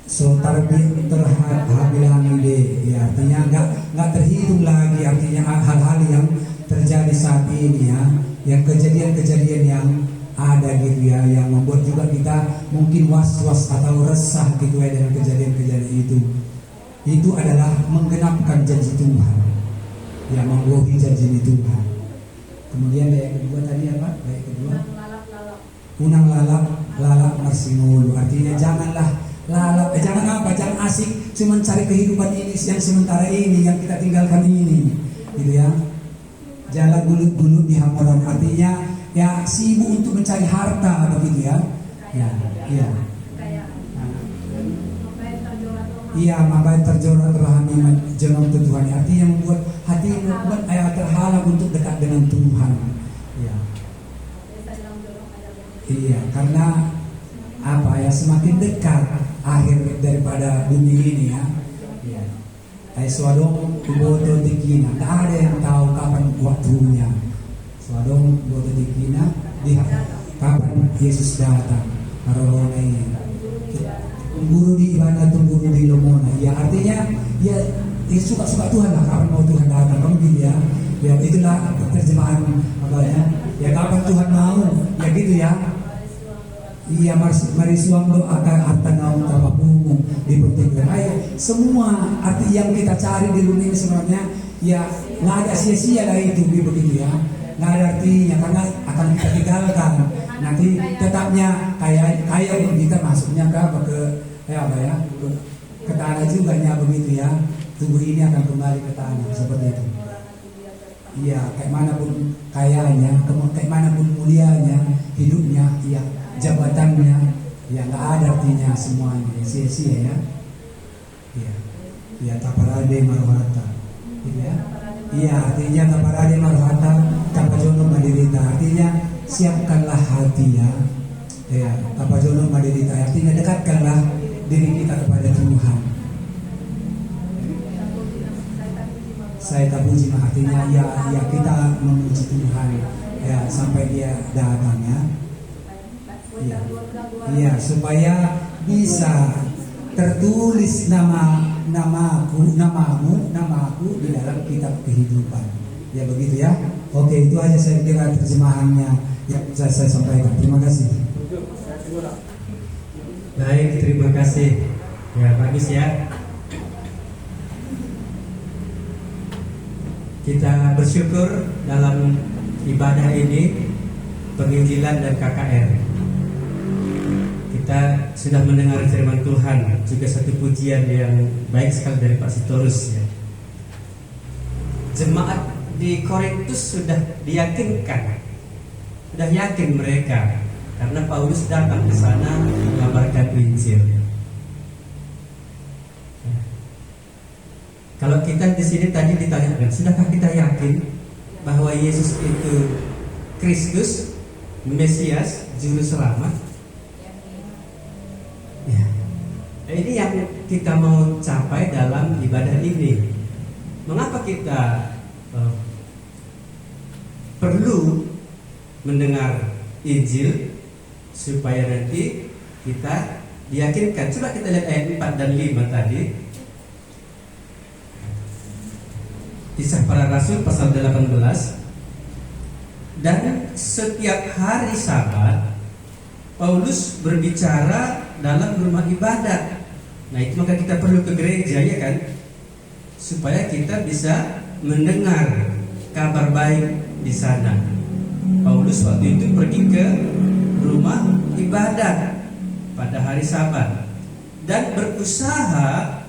so terhabilang ide ya, artinya nggak terhitung lagi, artinya hal-hal yang terjadi saat ini ya, yang kejadian-kejadian yang ada gitu ya, yang membuat juga kita mungkin was-was atau resah gitu ya dengan kejadian-kejadian itu adalah menggenapkan janji Tuhan ya, menggenapi janji Tuhan. Kemudian yang kedua tadi apa? Yang kedua unang lalap marsinulu, artinya janganlah lalap, jangan apa, jangan asik cuma cari kehidupan ini yang sementara ini yang kita tinggalkan ini gitu ya, jalan gulut-gulut di hamuran, artinya ya sibuk untuk mencari harta begitu ya. Iya, mabai terjorat rohani jenong Tuhan, artinya membuat hati terhalang untuk dekat dengan Tuhan. Ya. Iya, karena apa ya, semakin dekat akhir daripada bumi ini ya. Iya. Ay swadong boto dikina, tak ada yang tahu kapan waktunya. Swadong boto dikina, di kapan Yesus datang. Marorona ini. Guru di ibadah, guru di lomona. Ya artinya ya suka-suka Tuhan lah, kapan mau Tuhan datang, mungkin ya. Ya itulah terjemahan apanya. Ya kapan Tuhan mau, ya gitu ya. Iya, marisuang lo akan artanau tapapungu di pertigaan. Semua arti yang kita cari di dunia ini sebenarnya ya nggak ada sia-sia lah itu begitu ya. Nggak ada artinya karena akan kita tinggalkan. Nanti tetapnya kayak kita masuknya ke tanah juga ya begitu ya. Tubuh ini akan kembali ke tanah seperti itu. Iya, kayak manapun kayanya, kayak manapun mulianya, hidupnya, iya, jabatannya, ya nggak ada artinya semuanya, sia-sia ya. Iya, iya taparade maruhata, iya, iya artinya taparade maruhata, tapajono madirita, artinya siapkanlah hati ya, ya tapajono madirita, artinya dekatkanlah diri kita kepada Tuhan. Saya tabuji artinya ya kita memuji Tuhan ya sampai Dia datang ya. Iya, supaya bisa tertulis namaku di dalam kitab kehidupan. Ya begitu ya. Oke, itu aja saya kira terjemahannya yang bisa saya sampaikan. Terima kasih. Baik, terima kasih. Ya, bagus ya. Kita bersyukur dalam ibadah ini, penginjilan dan KKR. Kita sudah mendengar firman Tuhan, juga satu pujian yang baik sekali dari Pak Sitorus ya. Jemaat di Korintus sudah diyakinkan, sudah yakin mereka karena Paulus datang ke sana mengabarkan Injil. Kalau kita di sini tadi ditanyakan, sudahkah kita yakin bahwa Yesus itu Kristus, Mesias, Juru Selamat? Ya. Ini yang kita mau capai dalam ibadah ini. Mengapa kita perlu mendengar Injil supaya nanti kita diyakinkan? Coba kita lihat ayat 4 dan 5 tadi. Kisah Para Rasul pasal 18. Dan setiap hari Sabat Paulus berbicara dalam rumah ibadat. Nah itu maka kita perlu ke gereja ya kan, supaya kita bisa mendengar kabar baik di sana. Paulus waktu itu pergi ke rumah ibadat. pada hari Sabat dan berusaha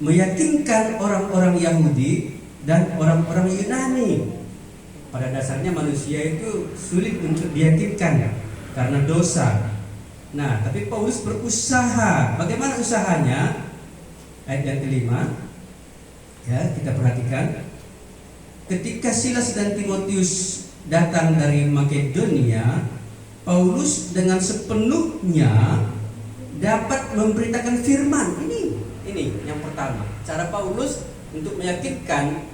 meyakinkan orang-orang Yahudi dan orang-orang Yunani. Pada dasarnya manusia itu sulit untuk diyakinkan karena dosa. Nah, tapi Paulus berusaha. Bagaimana usahanya? Ayat yang kelima, ya, kita perhatikan. Ketika Silas dan Timotius datang dari Makedonia, Paulus dengan sepenuhnya dapat memberitakan firman. Ini yang pertama. Cara Paulus untuk meyakinkan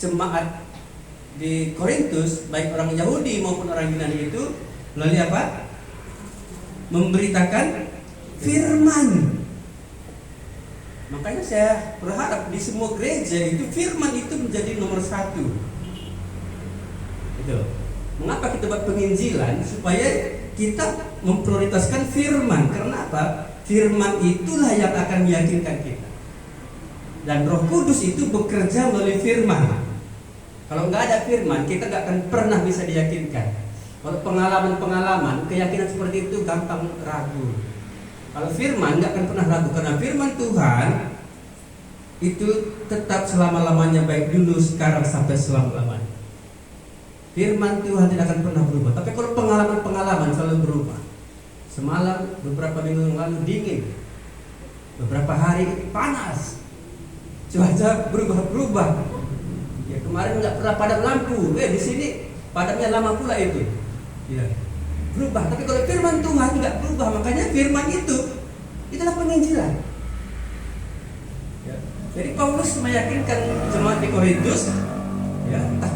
jemaat di Korintus, baik orang Yahudi maupun orang Yunani itu melalui apa? Memberitakan firman. Makanya saya berharap di semua gereja itu firman itu menjadi nomor satu. Itu. Mengapa kita buat penginjilan? Supaya kita memprioritaskan firman. Karena apa? Firman itulah yang akan meyakinkan kita. Dan Roh Kudus itu bekerja melalui firman. Kalau nggak ada firman, kita nggak akan pernah bisa diyakinkan. Kalau pengalaman-pengalaman, keyakinan seperti itu gampang ragu. Kalau firman nggak akan pernah ragu, karena firman Tuhan itu tetap selama-lamanya, baik dulu, sekarang, sampai selama-lamanya. Firman Tuhan tidak akan pernah berubah. Tapi kalau pengalaman-pengalaman selalu berubah. Semalam, beberapa minggu yang lalu dingin, beberapa hari panas, cuaca berubah-berubah. Ya, kemarin nggak pernah padam lampu, di sini padamnya lama pula itu. Ya, berubah. Tapi kalau firman Tuhan nggak berubah, makanya firman itulah penginjilan. Ya. Jadi Paulus meyakinkan jemaat di Korintus, ya, entah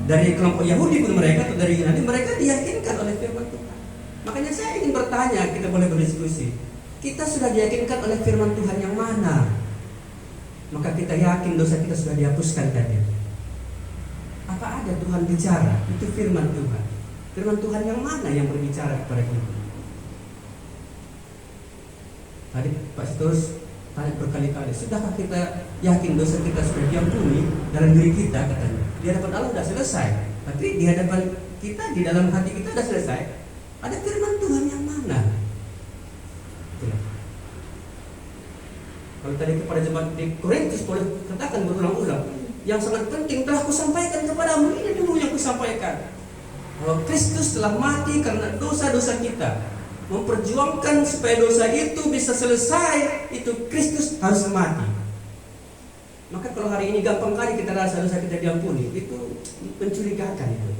dari kelompok Yahudi pun mereka atau dari Yunani, mereka diyakinkan oleh firman Tuhan. Makanya saya ingin bertanya, kita boleh berdiskusi. Kita sudah diyakinkan oleh firman Tuhan yang mana? Maka kita yakin dosa kita sudah dihapuskan tadi. Apa ada Tuhan bicara? Itu firman Tuhan. Firman Tuhan yang mana yang berbicara kepada kita? Tadi Pak Sitorus tanya berkali-kali, sudahkah kita yakin dosa kita sudah diampuni dalam diri kita, katanya. Di hadapan Allah sudah selesai. Tapi di hadapan kita, di dalam hati kita sudah selesai. Ada firman Tuhan yang mana? Itulah. Kalau tadi kepada jemaat di Korintus boleh katakan berulang-ulang, yang sangat penting telah kusampaikan kepadamu, ini dulu yang kusampaikan. Bahwa Kristus telah mati karena dosa-dosa kita. Memperjuangkan supaya dosa itu bisa selesai, itu Kristus harus mati. Maka kalau hari ini gampang kali kita rasa dosa kita diampuni, itu mencurigakan itu.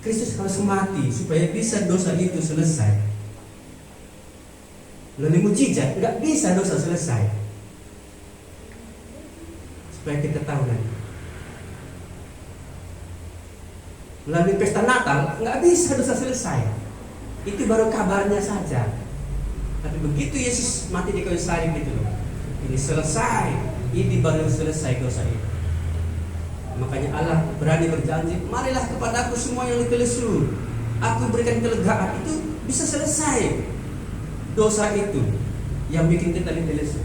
Kristus harus mati supaya bisa dosa itu selesai. Melalui mujizat nggak bisa dosa selesai. Supaya kita tahu nanti. Melalui pesta Natal nggak bisa dosa selesai. Itu baru kabarnya saja. Tapi begitu Yesus mati di kayu salib itu, ini selesai. Ini baru selesai dosa itu. Makanya Allah berani berjanji, marilah kepadaku semua yang letih lesu, aku berikan kelegaan. Itu bisa selesai dosa itu yang bikin kita letih lesu.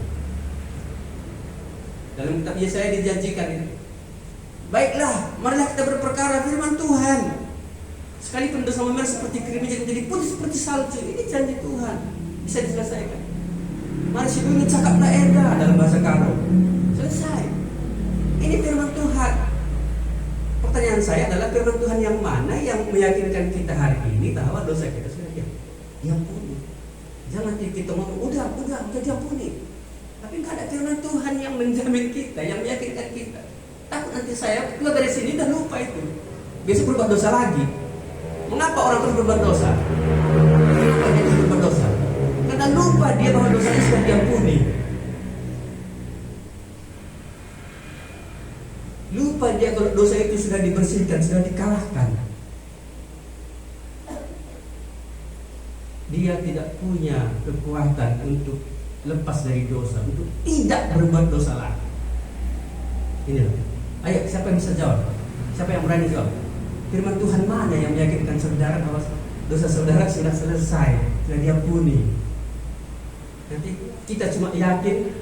Dalam kitab Yesaya dijanjikan itu, baiklah, marilah kita berperkara firman Tuhan. Sekalipun dosa memerah seperti kerimis menjadi putih seperti salju, ini janji Tuhan, bisa diselesaikan. Mari si bumi cakaplah eda dalam bahasa Karo, selesai. Ini firman Tuhan. Pertanyaan saya adalah firman Tuhan yang mana yang meyakinkan kita hari ini bahwa dosa kita sudah diampuni. Jangan kita ngomong udah diampuni, tapi nggak ada firman Tuhan yang menjamin kita, yang meyakinkan kita. Takut nanti saya keluar dari sini dan lupa itu, biasa berbuat dosa lagi. Mengapa orang terus berbuat dosa? Kenapa dia terus berbuat dosa? Karena lupa dia bahwa dosanya sudah diampuni. Lupa dia kalau dosa itu sudah dibersihkan, sudah dikalahkan. Dia tidak punya kekuatan untuk lepas dari dosa, untuk tidak berbuat dosa lagi. Ini loh. Ayo, siapa yang bisa jawab? Siapa yang berani jawab? Firman Tuhan mana yang meyakinkan saudara bahwa dosa saudara sudah selesai, sudah diampuni? Nanti kita cuma yakin,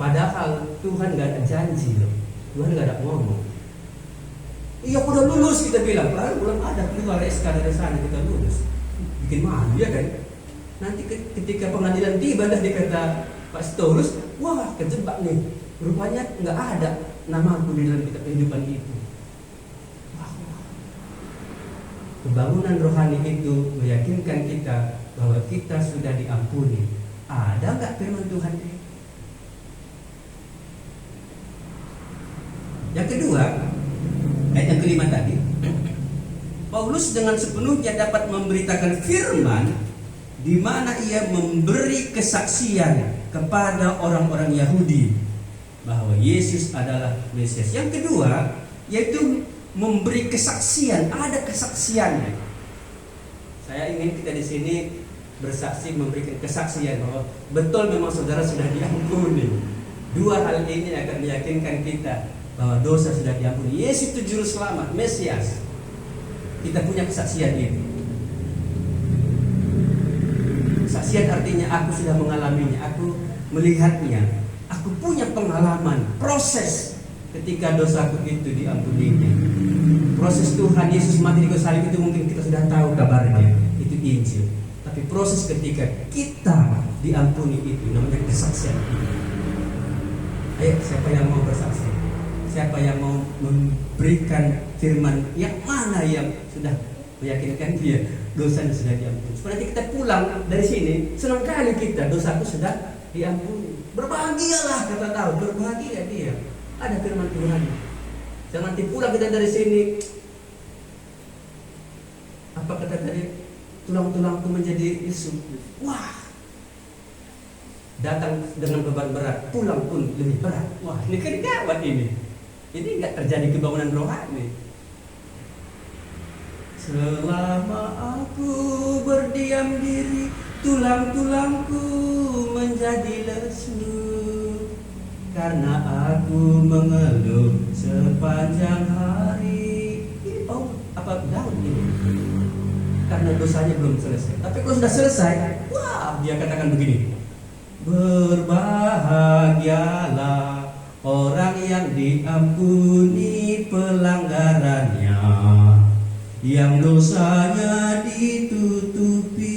padahal Tuhan gak ada janji loh. Tuhan gak ada ngomong. Iya, udah lulus kita bilang, padahal belum ada keluar SK dari sana kita lulus. bikin malu ya kan. Nanti ketika pengadilan tiba dah dikata Pak Sitorus, wah kejebak nih, rupanya nggak ada namaku di dalam kitab kehidupan itu. Wah. Kebangunan rohani itu meyakinkan kita bahwa kita sudah diampuni. Ada nggak firman Tuhan ini? Yang kedua, ayat yang kelima tadi, Paulus dengan sepenuhnya dapat memberitakan firman di mana ia memberi kesaksian kepada orang-orang Yahudi bahwa Yesus adalah Mesias. Yang kedua, yaitu memberi kesaksian, ada kesaksiannya. Saya ingin kita di sini bersaksi, memberikan kesaksian bahwa betul memang saudara sudah diampuni. Dua hal ini akan meyakinkan kita bahwa dosa sudah diampuni. Yesus itu juru selamat, Mesias. Kita punya kesaksian itu. Kesaksian artinya aku sudah mengalaminya, aku melihatnya, aku punya pengalaman, proses ketika dosaku itu diampuninya. Proses Tuhan Yesus mati di kayu salib itu mungkin kita sudah tahu kabarnya, itu Injil. Tapi proses ketika kita diampuni itu namanya kesaksian. Ayo, siapa yang mau bersaksi? Siapa yang mau memberikan firman yang mana yang sudah meyakinkan dia dosanya sudah diampuni? Supaya nanti kita pulang dari sini senang kali kita, dosaku sudah diampuni. Berbahagialah, kata tahu, berbahagia dia. Ada firman Tuhan. Dan nanti pulang kita dari sini, apa kata tadi? Tulang-tulangku menjadi isu. Wah, datang dengan beban berat, pulang pun lebih berat. Wah, ini kan gawat ini. Ini nggak terjadi kebangunan rohani. Selama aku berdiam diri, tulang-tulangku menjadi lesu, karena aku mengeluh sepanjang hari. Oh, apa Daud ini? Karena dosanya belum selesai. Tapi kalau sudah selesai, wah, dia katakan begini: berbahagialah orang yang diampuni pelanggarannya, yang dosanya ditutupi.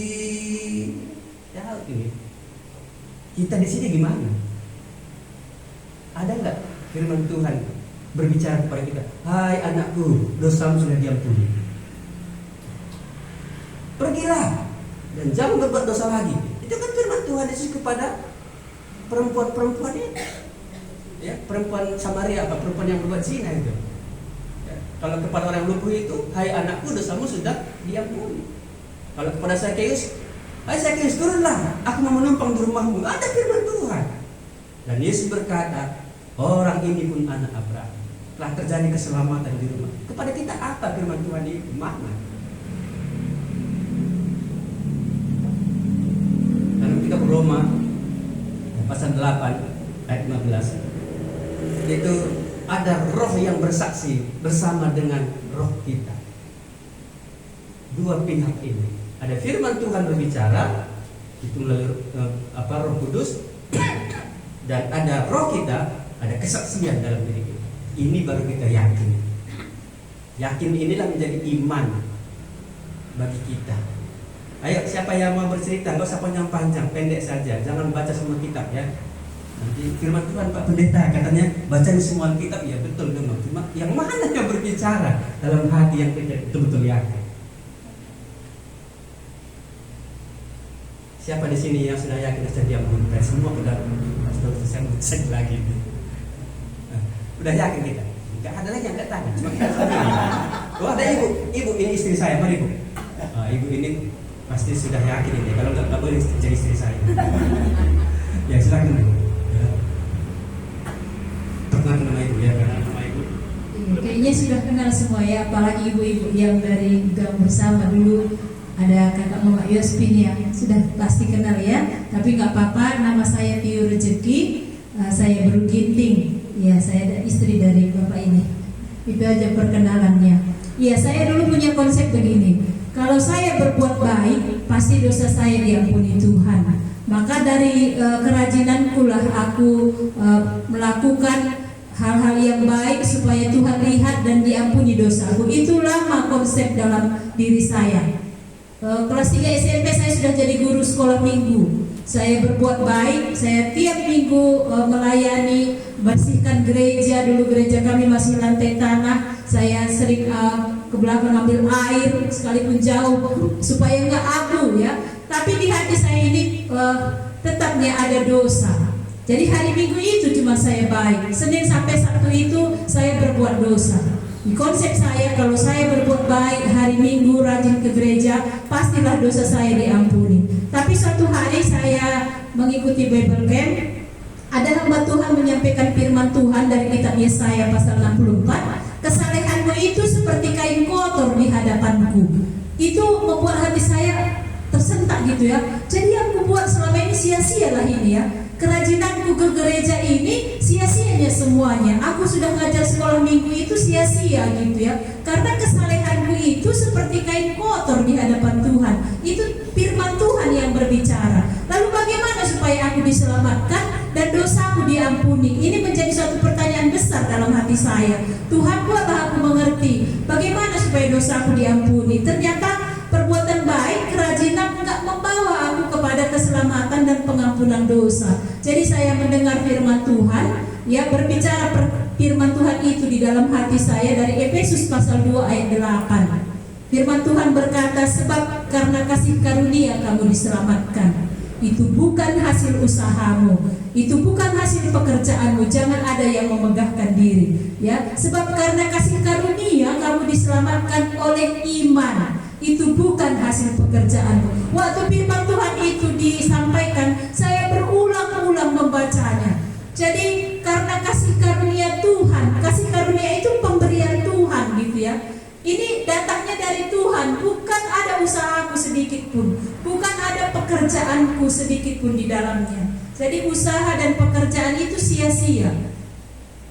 Tahu ini? Kita di sini gimana? Ada nggak firman Tuhan berbicara kepada kita? Hai anakku, dosamu sudah diampuni. Pergilah dan jangan berbuat dosa lagi. Itu kan firman Tuhan Yesus kepada perempuan-perempuan ini. Ya, perempuan Samaria, apa perempuan yang berbuat zina itu. Ya, kalau kepada orang lumpuh itu, hai anakku, dosamu sudah diampuni. Kalau kepada Zakheus, hai Zakheus, turunlah, aku mau menumpang di rumahmu. Ada firman Tuhan. Dan Yesus berkata, orang ini pun anak Abraham. Telah terjadi keselamatan di rumah. Kepada kita apa firman Tuhan itu? Mana? Dalam kitab Roma pasal 8 ayat 15, itu ada roh yang bersaksi bersama dengan roh kita. Dua pihak ini. Ada firman Tuhan berbicara itu melalui Roh Kudus, dan ada roh kita, ada kesaksian dalam diri kita. Ini baru kita yakin. Yakin inilah menjadi iman bagi kita. Ayo, siapa yang mau bercerita? Gak usah panjang-panjang, pendek saja. Jangan baca semua kitab ya. Nanti firman Tuhan Pak Pendeta katanya bacain semua kitab, ya betul memang. Cuma yang mana yang berbicara dalam hati yang kita betul-betul yakin? Siapa di sini yang sudah yakin sudah diampuni? Semua sudah saya cek lagi. Nah, udah yakin kita? Enggak ada lagi yang enggak tanya. Cuma kita oh ada ibu ini istri saya, mari ibu. Ibu ini pasti sudah yakin ini. Kalau enggak boleh jadi istri saya. Ya silakan ibu. Perkenalkan nama ibu ya, nama ibu. Kayaknya sudah kenal semua ya, apalagi ibu-ibu yang dari gang bersama dulu. Ada kakak Mama Yospin yang sudah pasti kenal ya. Tapi nggak apa-apa, nama saya Tiu Rezeki, saya Bru Ginting. Ya, saya istri dari bapak ini. Itu aja perkenalannya. Ya, saya dulu punya konsep begini. Kalau saya berbuat baik, pasti dosa saya diampuni Tuhan. Maka dari kerajinanku lah aku melakukan hal-hal yang baik supaya Tuhan lihat dan diampuni dosaku. Itu lama konsep dalam diri saya. Kelas 3 SMP saya sudah jadi guru sekolah minggu. Saya berbuat baik, saya tiap minggu melayani, bersihkan gereja. Dulu gereja kami masih lantai tanah. Saya sering ke belakang ambil air sekalipun jauh supaya nggak abu ya. Tapi di hati saya ini tetapnya ada dosa. Jadi hari Minggu itu cuma saya baik. Senin sampai Sabtu itu saya berbuat dosa. Di konsep saya, kalau saya berbuat baik hari Minggu, rajin ke gereja, pastilah dosa saya diampuni. Tapi suatu hari saya mengikuti Bible Camp, ada hamba Tuhan menyampaikan firman Tuhan dari kitab Yesaya pasal 64. Kesalehanmu itu seperti kain kotor di hadapanku. Itu membuat hati saya tersentak gitu ya. Jadi yang kubuat selama ini sia-sia lah ini ya. Kerajinanku ke gereja ini sia-sianya semuanya. Aku sudah ngajar sekolah minggu itu sia-sia gitu ya. Karena kesalehanku itu seperti kain kotor di hadapan Tuhan. Itu firman Tuhan yang berbicara. Lalu bagaimana supaya aku diselamatkan dan dosaku diampuni? Ini menjadi suatu pertanyaan besar dalam hati saya. Tuhan, buatlah aku mengerti bagaimana supaya dosaku diampuni. Ternyata perbuatan baik, kerajinan enggak membawa aku kepada keselamatan dan pengampunan dosa. Jadi saya mendengar firman Tuhan, ya berbicara firman Tuhan itu di dalam hati saya dari Efesus pasal 2 ayat 8. Firman Tuhan berkata, sebab karena kasih karunia kamu diselamatkan. Itu bukan hasil usahamu, itu bukan hasil pekerjaanmu. Jangan ada yang memegahkan diri, ya. Sebab karena kasih karunia kamu diselamatkan oleh iman. Itu bukan hasil pekerjaanmu. Waktu firman Tuhan itu disampaikan, saya berulang-ulang membacanya. Jadi karena kasih karunia Tuhan, kasih karunia itu pemberian Tuhan gitu ya. Ini datangnya dari Tuhan, bukan ada usahaku sedikit pun, bukan ada pekerjaanku sedikit pun di dalamnya. Jadi usaha dan pekerjaan itu sia-sia.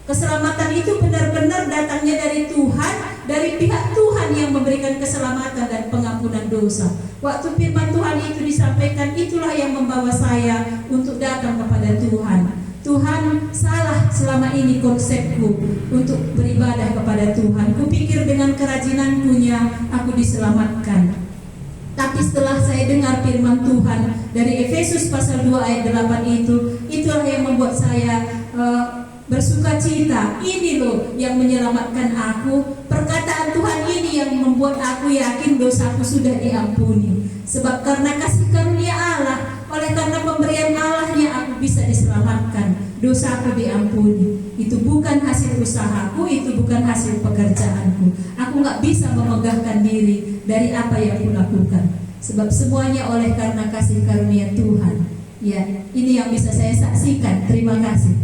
Keselamatan itu benar-benar datangnya dari Tuhan, dari pihak Tuhan yang memberikan keselamatan dan pengampunan dosa. Waktu firman Tuhan itu disampaikan, itulah yang membawa saya untuk datang kepada Tuhan. Tuhan, salah selama ini konsepku untuk beribadah kepada Tuhan. Kupikir dengan kerajinanku-Nya aku diselamatkan. Tapi setelah saya dengar firman Tuhan dari Efesus pasal 2 ayat 8 itu, itulah yang membuat saya bersuka cita. Ini loh yang menyelamatkan aku. Perkataan Tuhan ini yang membuat aku yakin dosaku sudah diampuni. Sebab karena kasih karunia Allah, oleh karena pemberian Allah-Nya aku bisa diselamatkan, dosaku diampuni. Itu bukan hasil usahaku, itu bukan hasil pekerjaanku. Aku gak bisa memegahkan diri dari apa yang kulakukan. Sebab semuanya oleh karena kasih karunia Tuhan. Ya, ini yang bisa saya saksikan. Terima kasih.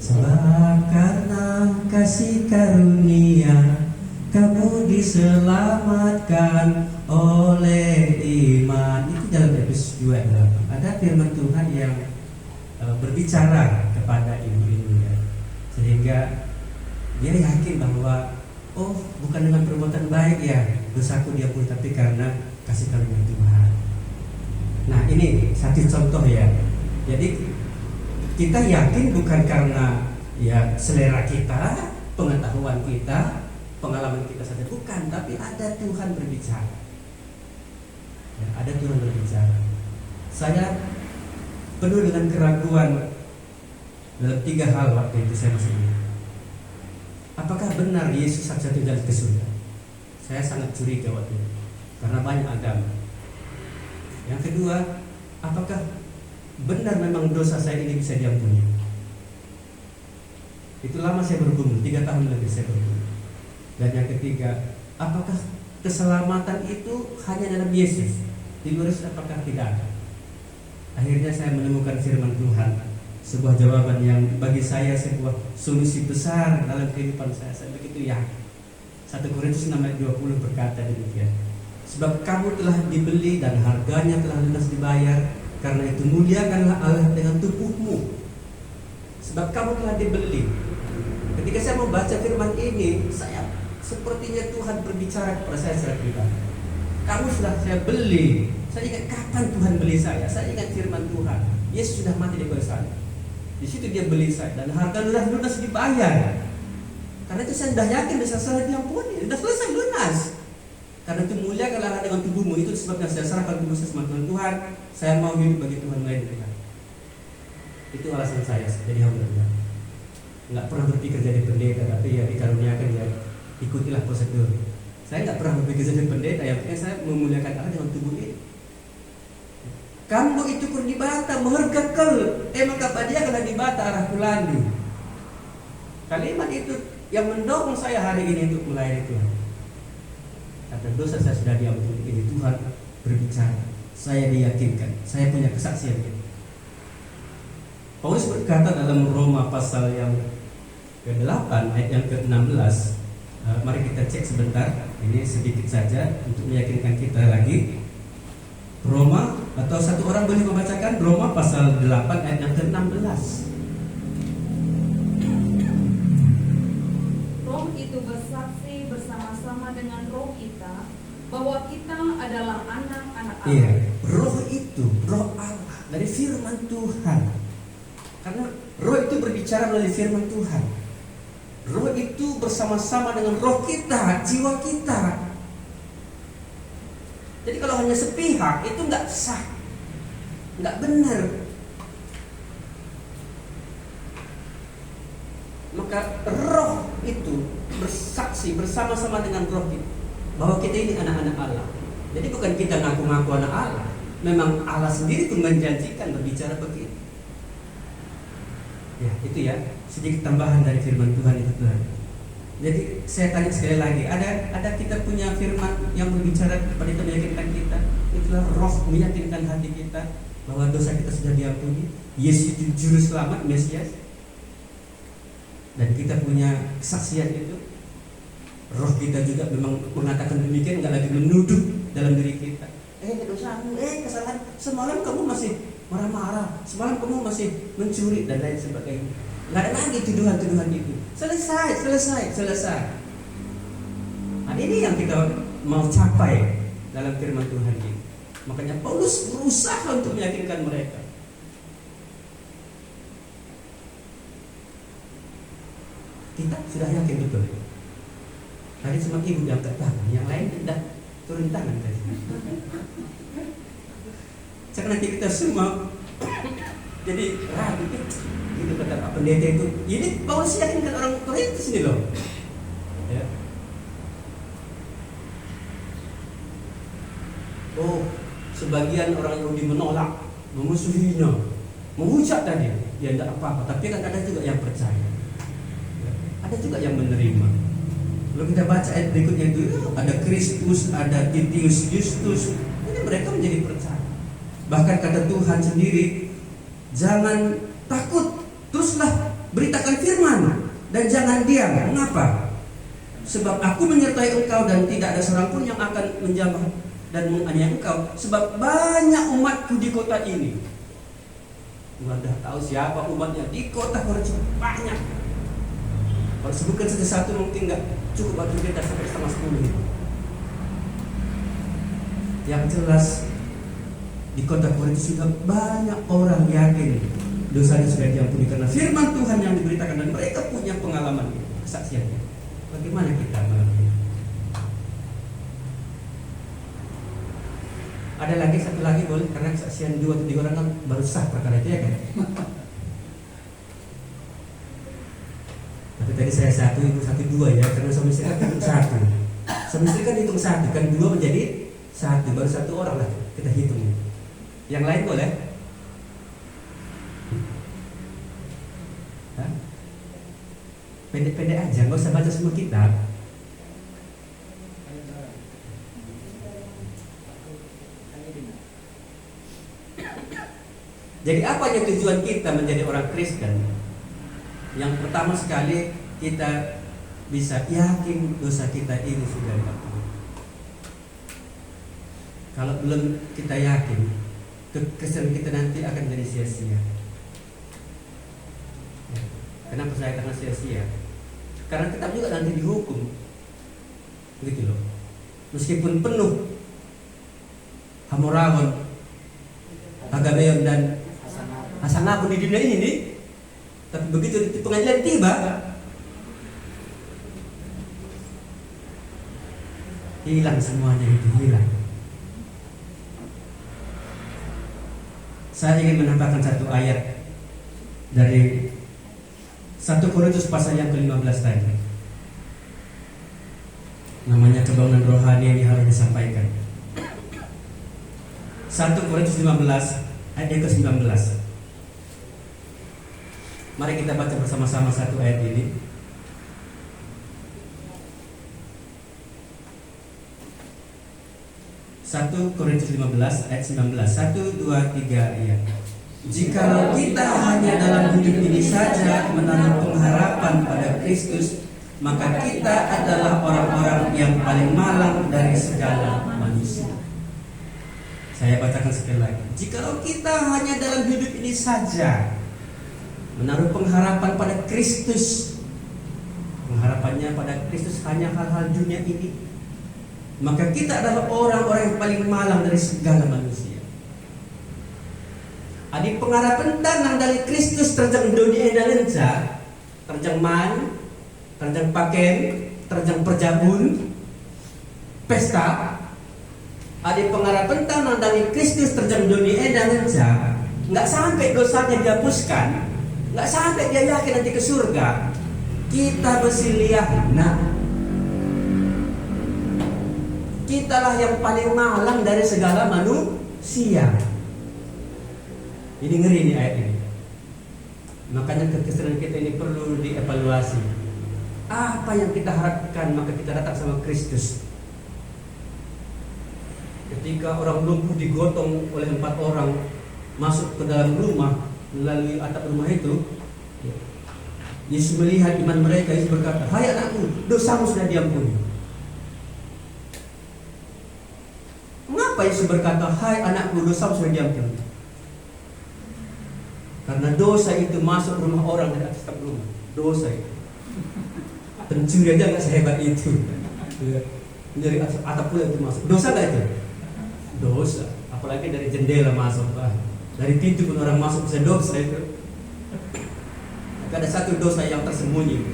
Sebab karena kasih karunia kamu diselamatkan oleh iman. Itu dalam Efesus 2 ayat 8. Ada firman Tuhan yang berbicara kepada ibu-ibu ya. Sehingga dia yakin bahwa bukan dengan perbuatan baik ya dosaku diampuni, tapi karena kasih karunia Tuhan. Nah, ini satu contoh ya. Jadi kita yakin bukan karena ya selera kita, pengetahuan kita, pengalaman kita saja, bukan, tapi ada Tuhan berbicara. Ya, ada Tuhan berbicara. Saya penuh dengan keraguan dalam 3 hal waktu itu saya masih ingat. Apakah benar Yesus satu-satunya jalan ke surga? Saya sangat curiga waktu itu karena banyak agama. Yang kedua, apakah benar memang dosa saya ini bisa diampuni? Itu lama saya bergumul, 3 tahun lebih saya bergumul. Dan yang ketiga, apakah keselamatan itu hanya dalam Yesus? Di luar Yesus apakah tidak ada? Akhirnya saya menemukan firman Tuhan, sebuah jawaban yang bagi saya sebuah solusi besar dalam kehidupan saya. Saya begitu yakin. 1 Korintus 6 ayat 20 berkata demikian. Sebab kamu telah dibeli dan harganya telah lunas dibayar. Karena itu muliakanlah Allah dengan tubuhmu. Sebab kamu telah dibeli. Ketika saya membaca firman ini, saya sepertinya Tuhan berbicara kepada saya secara pribadi. Kamu sudah saya beli. Saya ingat kapan Tuhan beli saya. Saya ingat firman Tuhan. Yesus sudah mati di kayu salib. Di situ dia beli saya dan harga lunas dibayar. Karena itu saya sudah yakin bersalah diampuni, sudah selesai lunas. Karena itu mulia kalau dengan tubuhmu, itu sebabnya saya serahkan tubuh saya sama Tuhan. Saya mau hidup bagi Tuhan, lain Tuhan. Itu alasan saya jadi hamba Tuhan. Nggak pernah berpikir jadi pendeta, tapi ya dikaruniakan ya ikutilah prosedur. Saya nggak pernah berpikir jadi pendeta, yang penting saya memuliakan Allah dengan tubuh ini. Kamu itu kur di bata, mehergakel, emang kapadia kena di bata arah Kulandi. Kalimat itu yang mendorong saya hari ini untuk melayani Tuhan. Karena dosa saya sudah diampuni, ini Tuhan berbicara, saya diyakinkan, saya punya kesaksian. Paulus berkata dalam Roma pasal yang ke-8 ayat yang ke-16. Mari kita cek sebentar, ini sedikit saja untuk meyakinkan kita lagi. Roma, atau satu orang boleh membacakan Roma pasal 8 ayat yang ke-16. Roh itu bersaksi bersama-sama dengan roh kita bahwa kita adalah anak-anak Allah. Iya, roh itu, roh Allah dari firman Tuhan. Karena roh itu berbicara melalui firman Tuhan. Roh itu bersama-sama dengan roh kita, jiwa kita. Jadi kalau hanya sepihak itu nggak sah, nggak benar. Maka roh itu bersaksi bersama-sama dengan roh kita bahwa kita ini anak-anak Allah. Jadi bukan kita ngaku-ngaku anak Allah, memang Allah sendiri pun menjanjikan berbicara begitu. Ya itu ya, sedikit tambahan dari firman Tuhan itu Tuhan. Jadi saya tanya sekali lagi, ada kita punya firman yang berbicara kepada kita, meyakinkan kita. Itulah roh meyakinkan hati kita bahwa dosa kita sudah diampuni. Yesus itu juru selamat, Mesias. Dan kita punya kesaksian itu. Roh kita juga memang mengatakan demikian, nggak lagi menuduh dalam diri kita. Dosamu, kesalahan. Semalam kamu masih marah-marah, semalam kamu masih mencuri dan lain sebagainya. Nggak ada lagi tuduhan-tuduhan itu. Selesai. Nah ini yang kita mau capai dalam firman Tuhan ini. Makanya Paulus berusaha untuk meyakinkan mereka. Kita sudah yakin betul. Tadi cuma ibu yang angkat tangan, yang lain tidak turun tangan tadi. Karena kita semua jadi ragu. Itu kata Pak Pendeta itu. Ini Paulus yakinkan orang Korintus ini loh. Ya. Oh, sebagian orang Yahudi menolak, memusuhinya, menghujat tadi. Ya tidak apa-apa. Tapi kan ada juga yang percaya. Ya. Ada juga yang menerima. Kalau kita baca ayat berikutnya itu, ada Kristus, ada Titius Justus. Ini mereka menjadi percaya. Bahkan kata Tuhan sendiri, jangan takut. Teruslah beritakan firman dan jangan diam. Mengapa? Sebab aku menyertai engkau dan tidak ada seorang pun yang akan menjamah dan menganiaya engkau. Sebab banyak umatku di kota ini. Anda tahu siapa umatnya di kota Korintus? Banyak. Kalau sebutkan satu-satu mungkin nggak cukup waktu kita sampai setengah 10. Yang jelas di kota Korintus juga banyak orang yakin dosanya sudah diampuni karena firman Tuhan yang diberitakan dan mereka punya pengalaman kesaksiannya. Bagaimana kita malam ini? Ada lagi satu lagi boleh, karena kesaksian 2 atau 3 orang kan baru sah perkara itu ya kan? Tapi tadi saya 1, ibu 1, 2 ya, karena suami istri kan hitung 1. Suami istri kan hitung 1, kan 2 menjadi 1, baru 1 orang lah kita hitung. Yang lain boleh? Pendek-pendek aja, nggak usah baca semua kitab. Jadi apa yang tujuan kita menjadi orang Kristen? Yang pertama sekali kita bisa yakin dosa kita ini sudah diampuni. Kalau belum kita yakin, kekristenan kita nanti akan jadi sia-sia. Kenapa saya katakan sia-sia? Karena kita juga nanti dihukum, gitu loh. Meskipun penuh Hamoragon, Agameon dan Hasanabun di dunia ini, tapi begitu di pengadilan tiba, hilang semuanya itu hilang. Saya ingin menambahkan satu ayat dari 1 Korintus pasal yang ke-15 tadi. Namanya kebangunan rohani ini harus disampaikan. 1 Korintus 15 ayat yang ke-19. Mari kita baca bersama-sama satu ayat ini. Satu Korintus 15 ayat 19. 1, 2, 3 ya. Jikalau kita hanya dalam hidup ini saja menaruh pengharapan pada Kristus, maka kita adalah orang-orang yang paling malang dari segala manusia. Saya bacakan sekali lagi. Jikalau kita hanya dalam hidup ini saja menaruh pengharapan pada Kristus, pengharapannya pada Kristus hanya hal-hal dunia ini, maka kita adalah orang-orang yang paling malang dari segala manusia. Adi pengharapan tanang dari Kristus terjang dunia dan lenca, terjang man, terjang paken, terjang perjabun, pesta. Adi pengharapan tanang dari Kristus terjang dunia dan lenca, nggak sampai dosanya dihapuskan, nggak sampai dia yakin nanti ke surga. Kita bersilih, nah, kitalah yang paling malang dari segala manusia. Ini ngeri nih ayat ini. Makanya kekristenan kita ini perlu dievaluasi. Apa yang kita harapkan maka kita datang sama Kristus. Ketika orang lumpuh digotong oleh 4 orang masuk ke dalam rumah melalui atap rumah itu, Yesus melihat iman mereka. Yesus berkata, "Hai anakku, dosamu sudah diampuni." Mengapa Yesus berkata, "Hai anakku, dosamu sudah diampuni"? Karena dosa itu masuk rumah orang dari atas atap rumah. Dosa itu. Pencuri aja nggak sehebat itu. Dari atap pula itu masuk. Dosa nggak itu? Dosa. Apalagi dari jendela masuk, dari pintu pun orang masuk bisa dosa itu. Ada satu dosa yang tersembunyi.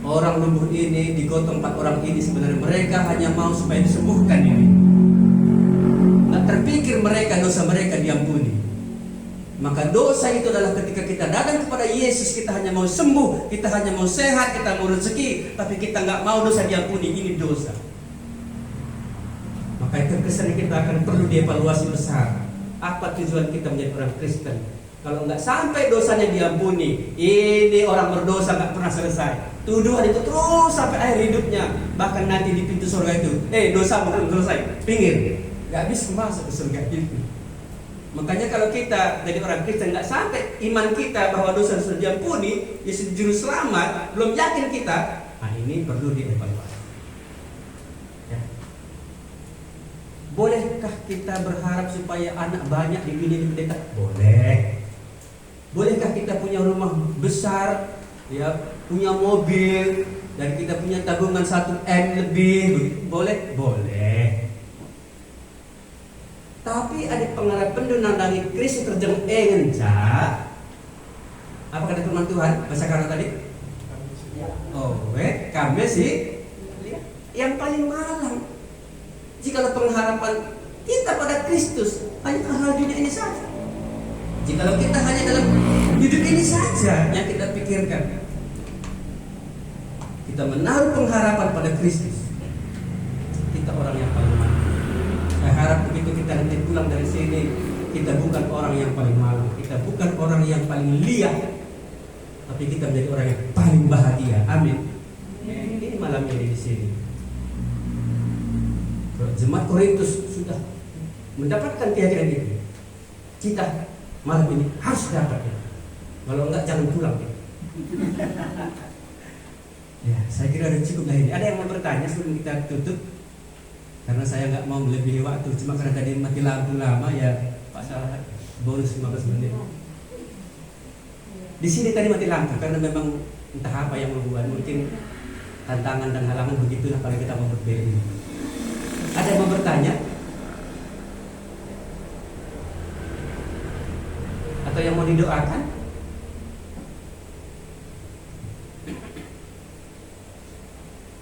Orang lumpuh ini digotong 4 orang ini sebenarnya mereka hanya mau supaya disembuhkan ini. Nggak terpikir mereka dosa mereka diampuni. Maka dosa itu adalah ketika kita datang kepada Yesus, kita hanya mau sembuh, kita hanya mau sehat, kita mau rezeki, tapi kita nggak mau dosa diampuni. Ini dosa. Maka itu kesan kita akan perlu dievaluasi besar. Apa tujuan kita menjadi orang Kristen? Kalau nggak sampai dosanya diampuni, ini orang berdosa nggak pernah selesai. Tuduhan itu terus sampai akhir hidupnya. Bahkan nanti di pintu surga itu, dosa belum selesai, pinggir, nggak bisa masuk ke surga itu. Makanya kalau kita jadi orang Kristen nggak sampai iman kita bahwa dosa sudah diampuni, Yesus juru selamat, belum yakin kita, ini perlu dievaluasi. Ya. Bolehkah kita berharap supaya anak banyak di dunia ini pendeta? Boleh. Bolehkah kita punya rumah besar, ya, punya mobil, dan kita punya tabungan 1 M lebih? Boleh? Boleh. Tapi ada pengharapan dari Kristus terjang engenca. Apa kata firman Tuhan? Bahasa Karang tadi? Kami sih yang paling malang. Jikalau pengharapan kita pada Kristus hanya hal dunia ini saja. Jikalau kita hanya dalam hidup ini saja yang kita pikirkan, kita menaruh pengharapan pada Kristus, kita orang yang paling malang. Saya harap begitu kita nanti pulang dari sini, kita bukan orang yang paling malang, kita bukan orang yang paling liar, tapi kita menjadi orang yang paling bahagia. Amin. Ini malam ini di sini. Jemaat Korintus sudah mendapatkan keyakinan itu. Kita malam ini harus dapat. Kalau enggak jangan pulang. Ya, saya kira ada cukup lah ini. Ada yang mau bertanya sebelum kita tutup? Karena saya nggak mau melebihi waktu, cuma karena tadi mati lampu lama ya Pak Salah bonus 15 menit. Di sini tadi mati lampu karena memang entah apa yang membuat, mungkin tantangan dan halangan begitulah kalau kita mau berbeda. Ada yang mau bertanya? Atau yang mau didoakan?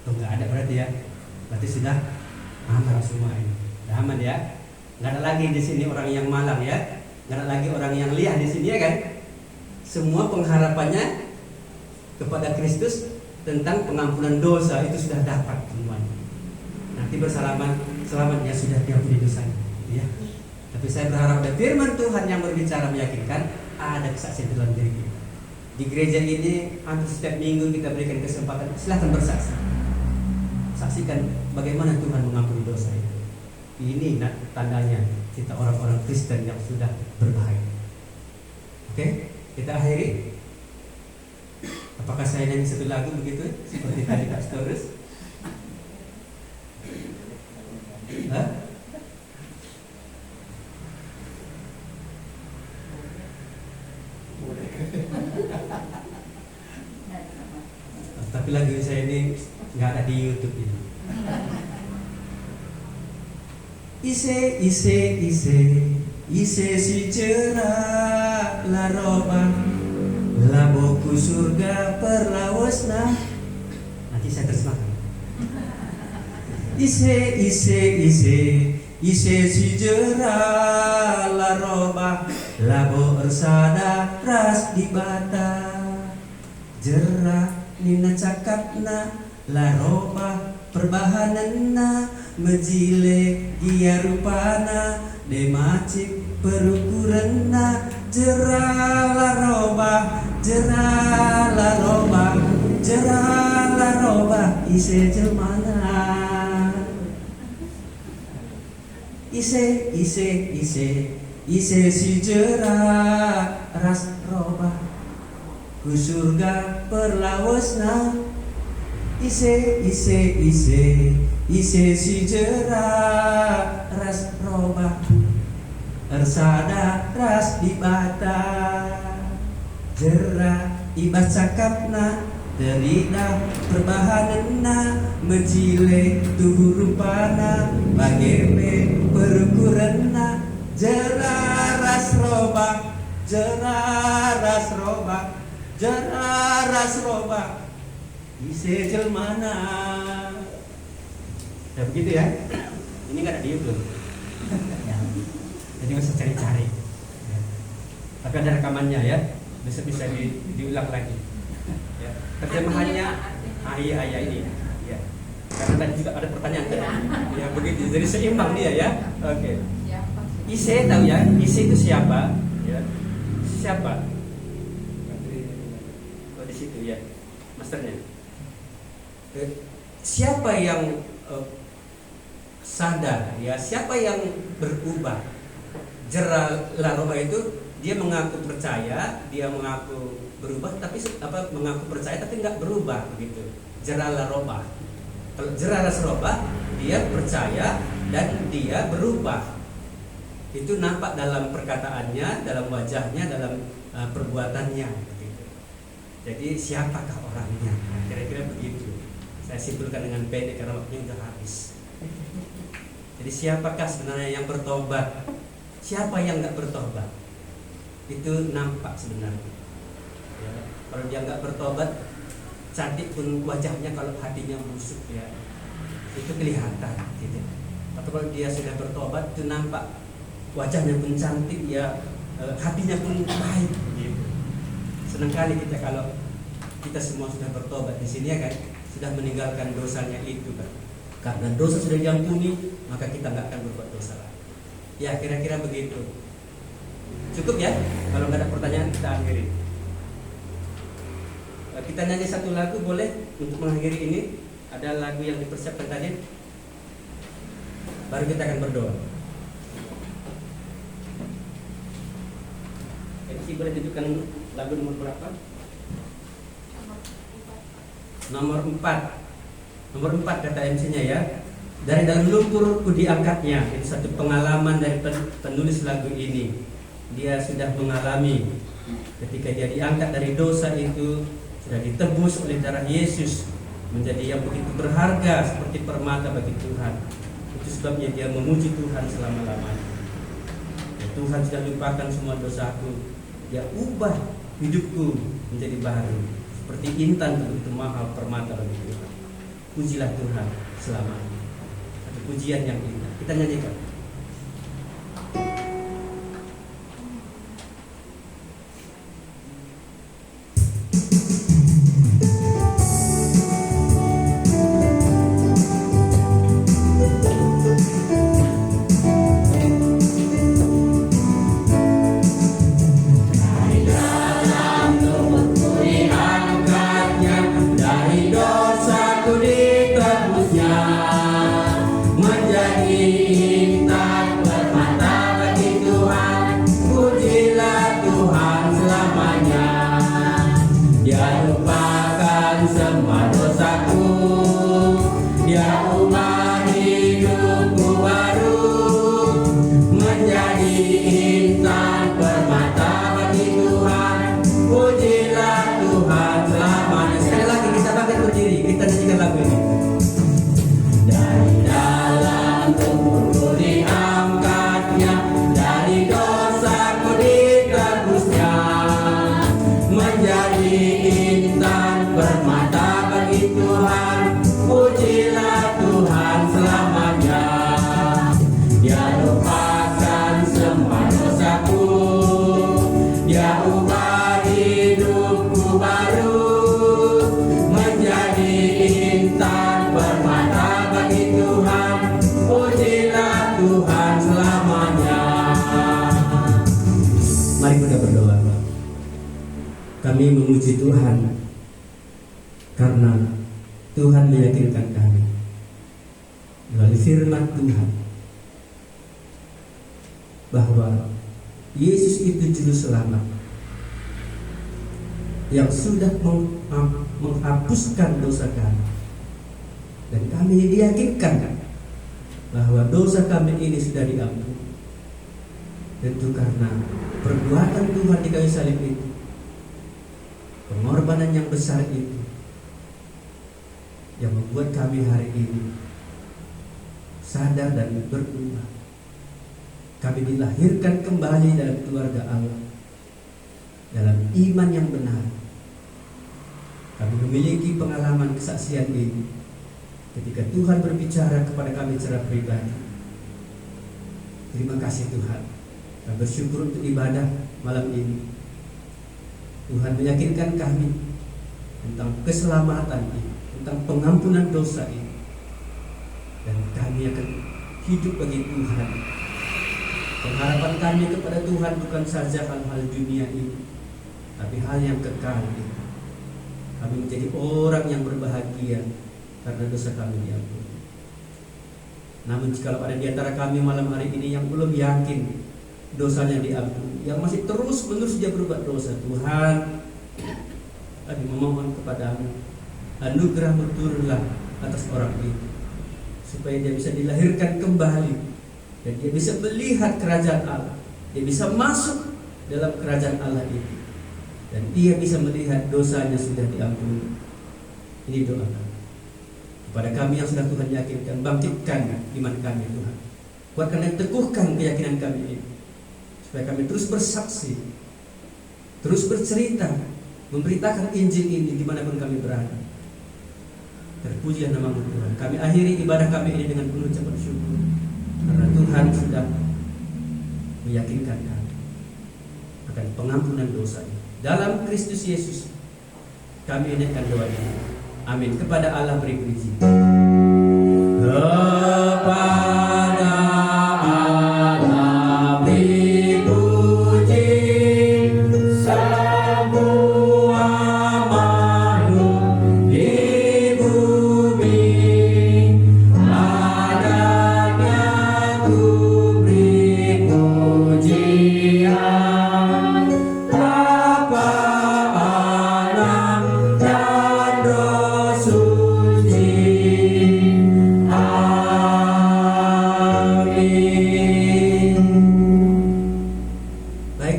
Oh, nggak ada berarti ya. Berarti sudah aman semua ini. Sudah aman ya. Nggak ada lagi di sini orang yang malang ya. Nggak ada lagi orang yang liar di sini ya kan. Semua pengharapannya kepada Kristus tentang pengampunan dosa itu sudah dapat semuanya. Nanti selamatnya sudah diampuni dosanya ya. Tapi saya berharap ada firman Tuhan yang berbicara meyakinkan, ada kesaksian dalam diri kita. Di gereja ini hampir setiap minggu kita berikan kesempatan, silahkan bersaksi. Saksikan bagaimana Tuhan mengampuni dosa itu. Ini tandanya kita orang-orang Kristen yang sudah berbahagia. Oke, kita akhiri. Apakah saya nyanyi satu lagu begitu seperti tadi Kak Storus? Hah? Tapi lagu saya ini nggak ada di YouTube ini. Ise si cerah la roba laboku surga perlawasna. Nanti saya terjemahkan. Ise si cerah la roba labo ersada ras di bata jerah nina cakapna la roba perbahananna mejile gia rupana demacik perukuranna jerah la roba ise jelmana ise si jerah ras roba ku surga perlawasna ise si jerah ras roba ersada ras dibata jerah ibas cakapna terida perbahanana mejile tuhu rupana bageme perukuranna jerah ras roba ise jelmana. Ya begitu ya. Ini nggak ada di YouTube. Jadi nggak usah cari-cari. Ya. Tapi ada rekamannya ya. Bisa diulang lagi. Ya. Terjemahannya iya ini. Ya. Karena tadi juga ada pertanyaan tadi. Ya begitu. Jadi seimbang dia ya. Oke. Ise tahu ya. Ise itu siapa? Ya. Siapa? Oh di situ ya. Masternya. Siapa yang sadar ya, siapa yang berubah? Jerah la roba itu dia mengaku percaya, dia mengaku berubah, tapi mengaku percaya tapi nggak berubah begitu. Jerah la roba. Kalau jerah ras roba dia percaya dan dia berubah. Itu nampak dalam perkataannya, dalam wajahnya, dalam perbuatannya begitu. Jadi siapakah orangnya? Nah, kira-kira begitu. Saya simpulkan dengan pendek karena waktunya sudah habis. Jadi siapakah sebenarnya yang bertobat? Siapa yang nggak bertobat? Itu nampak sebenarnya. Ya, kalau dia nggak bertobat, cantik pun wajahnya, kalau hatinya busuk ya, itu kelihatan. Gitu. Atau kalau dia sudah bertobat, itu nampak wajahnya pun cantik ya, hatinya pun baik. Gitu. Senang kali kita kalau kita semua sudah bertobat di sini ya kan, sudah meninggalkan dosanya itu kan. Karena dosa sudah diampuni, maka kita nggak akan berbuat dosa lagi. Ya kira-kira begitu. Cukup ya. Kalau nggak ada pertanyaan kita akhiri. Kita nyanyi satu lagu boleh untuk mengakhiri ini. Ada lagu yang dipersiapkan tadi. Baru kita akan berdoa. MC boleh tunjukkan lagu nomor berapa? Nomor 4. Nomor 4 kata MC-nya ya. Dari dalam lumpur ku diangkatnya. Itu satu pengalaman dari penulis lagu ini. Dia sudah mengalami ketika dia diangkat dari dosa itu, sudah ditebus oleh darah Yesus menjadi yang begitu berharga seperti permata bagi Tuhan. Itu sebabnya dia memuji Tuhan selama-lamanya. Ya, Tuhan sudah lupakan semua dosaku. Dia ubah hidupku menjadi baru seperti intan begitu mahal permata bagi Tuhan. Pujilah Tuhan selamanya. pujian yang indah. Kita nyanyikan. Kami memuji Tuhan karena Tuhan meyakinkan kami melalui firman Tuhan bahwa Yesus itu juru selamat yang sudah menghapuskan dosa kami, dan kami diyakinkan bahwa dosa kami ini sudah diampuni. Tentu karena perbuatan Tuhan di kayu salib itu, pengorbanan yang besar itu yang membuat kami hari ini sadar dan berubah. Kami dilahirkan kembali dalam keluarga Allah, dalam iman yang benar. Kami memiliki pengalaman kesaksian ini ketika Tuhan berbicara kepada kami secara pribadi. Terima kasih Tuhan. Kami bersyukur untuk ibadah malam ini. Tuhan meyakinkan kami tentang keselamatan ini, tentang pengampunan dosa ini, dan kami akan hidup bagi Tuhan. Pengharapan kami kepada Tuhan bukan saja hal-hal dunia ini, tapi hal yang kekal ini. Kami menjadi orang yang berbahagia karena dosa kami diampuni. Namun jika ada di antara kami malam hari ini yang belum yakin dosanya diampuni, yang masih terus-menerus dia berbuat dosa, Tuhan, kami memohon kepadamu, anugerah-Mu turunlah atas orang itu, supaya dia bisa dilahirkan kembali, dan dia bisa melihat kerajaan Allah, dia bisa masuk dalam kerajaan Allah itu, dan dia bisa melihat dosanya sudah diampuni. Ini doa kami kepada kami yang sudah Tuhan yakinkan. Bangkitkan iman kami Tuhan, kuatkan dan teguhkan keyakinan kami ini, supaya kami terus bersaksi, terus bercerita, memberitakan Injil ini dimanapun kami berada. Terpujilah nama-Mu Tuhan. Kami akhiri ibadah kami ini dengan penuh ucapan syukur, karena Tuhan sudah meyakinkan kami akan pengampunan dosa ini. Dalam Kristus Yesus kami naikkan doa ini. Amin. Kepada Allah beri puji. Kepada Allah beri puji, semua makhluk di bumi, padanya ku beri pujian.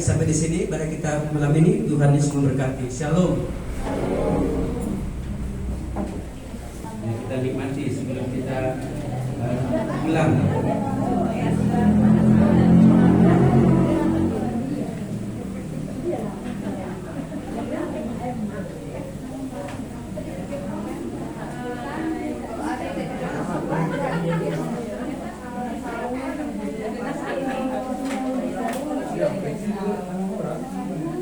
Sampai di sini pada kita malam ini. Tuhan Yesus memberkati. Shalom. Kita nikmati sebelum kita pulang. orang.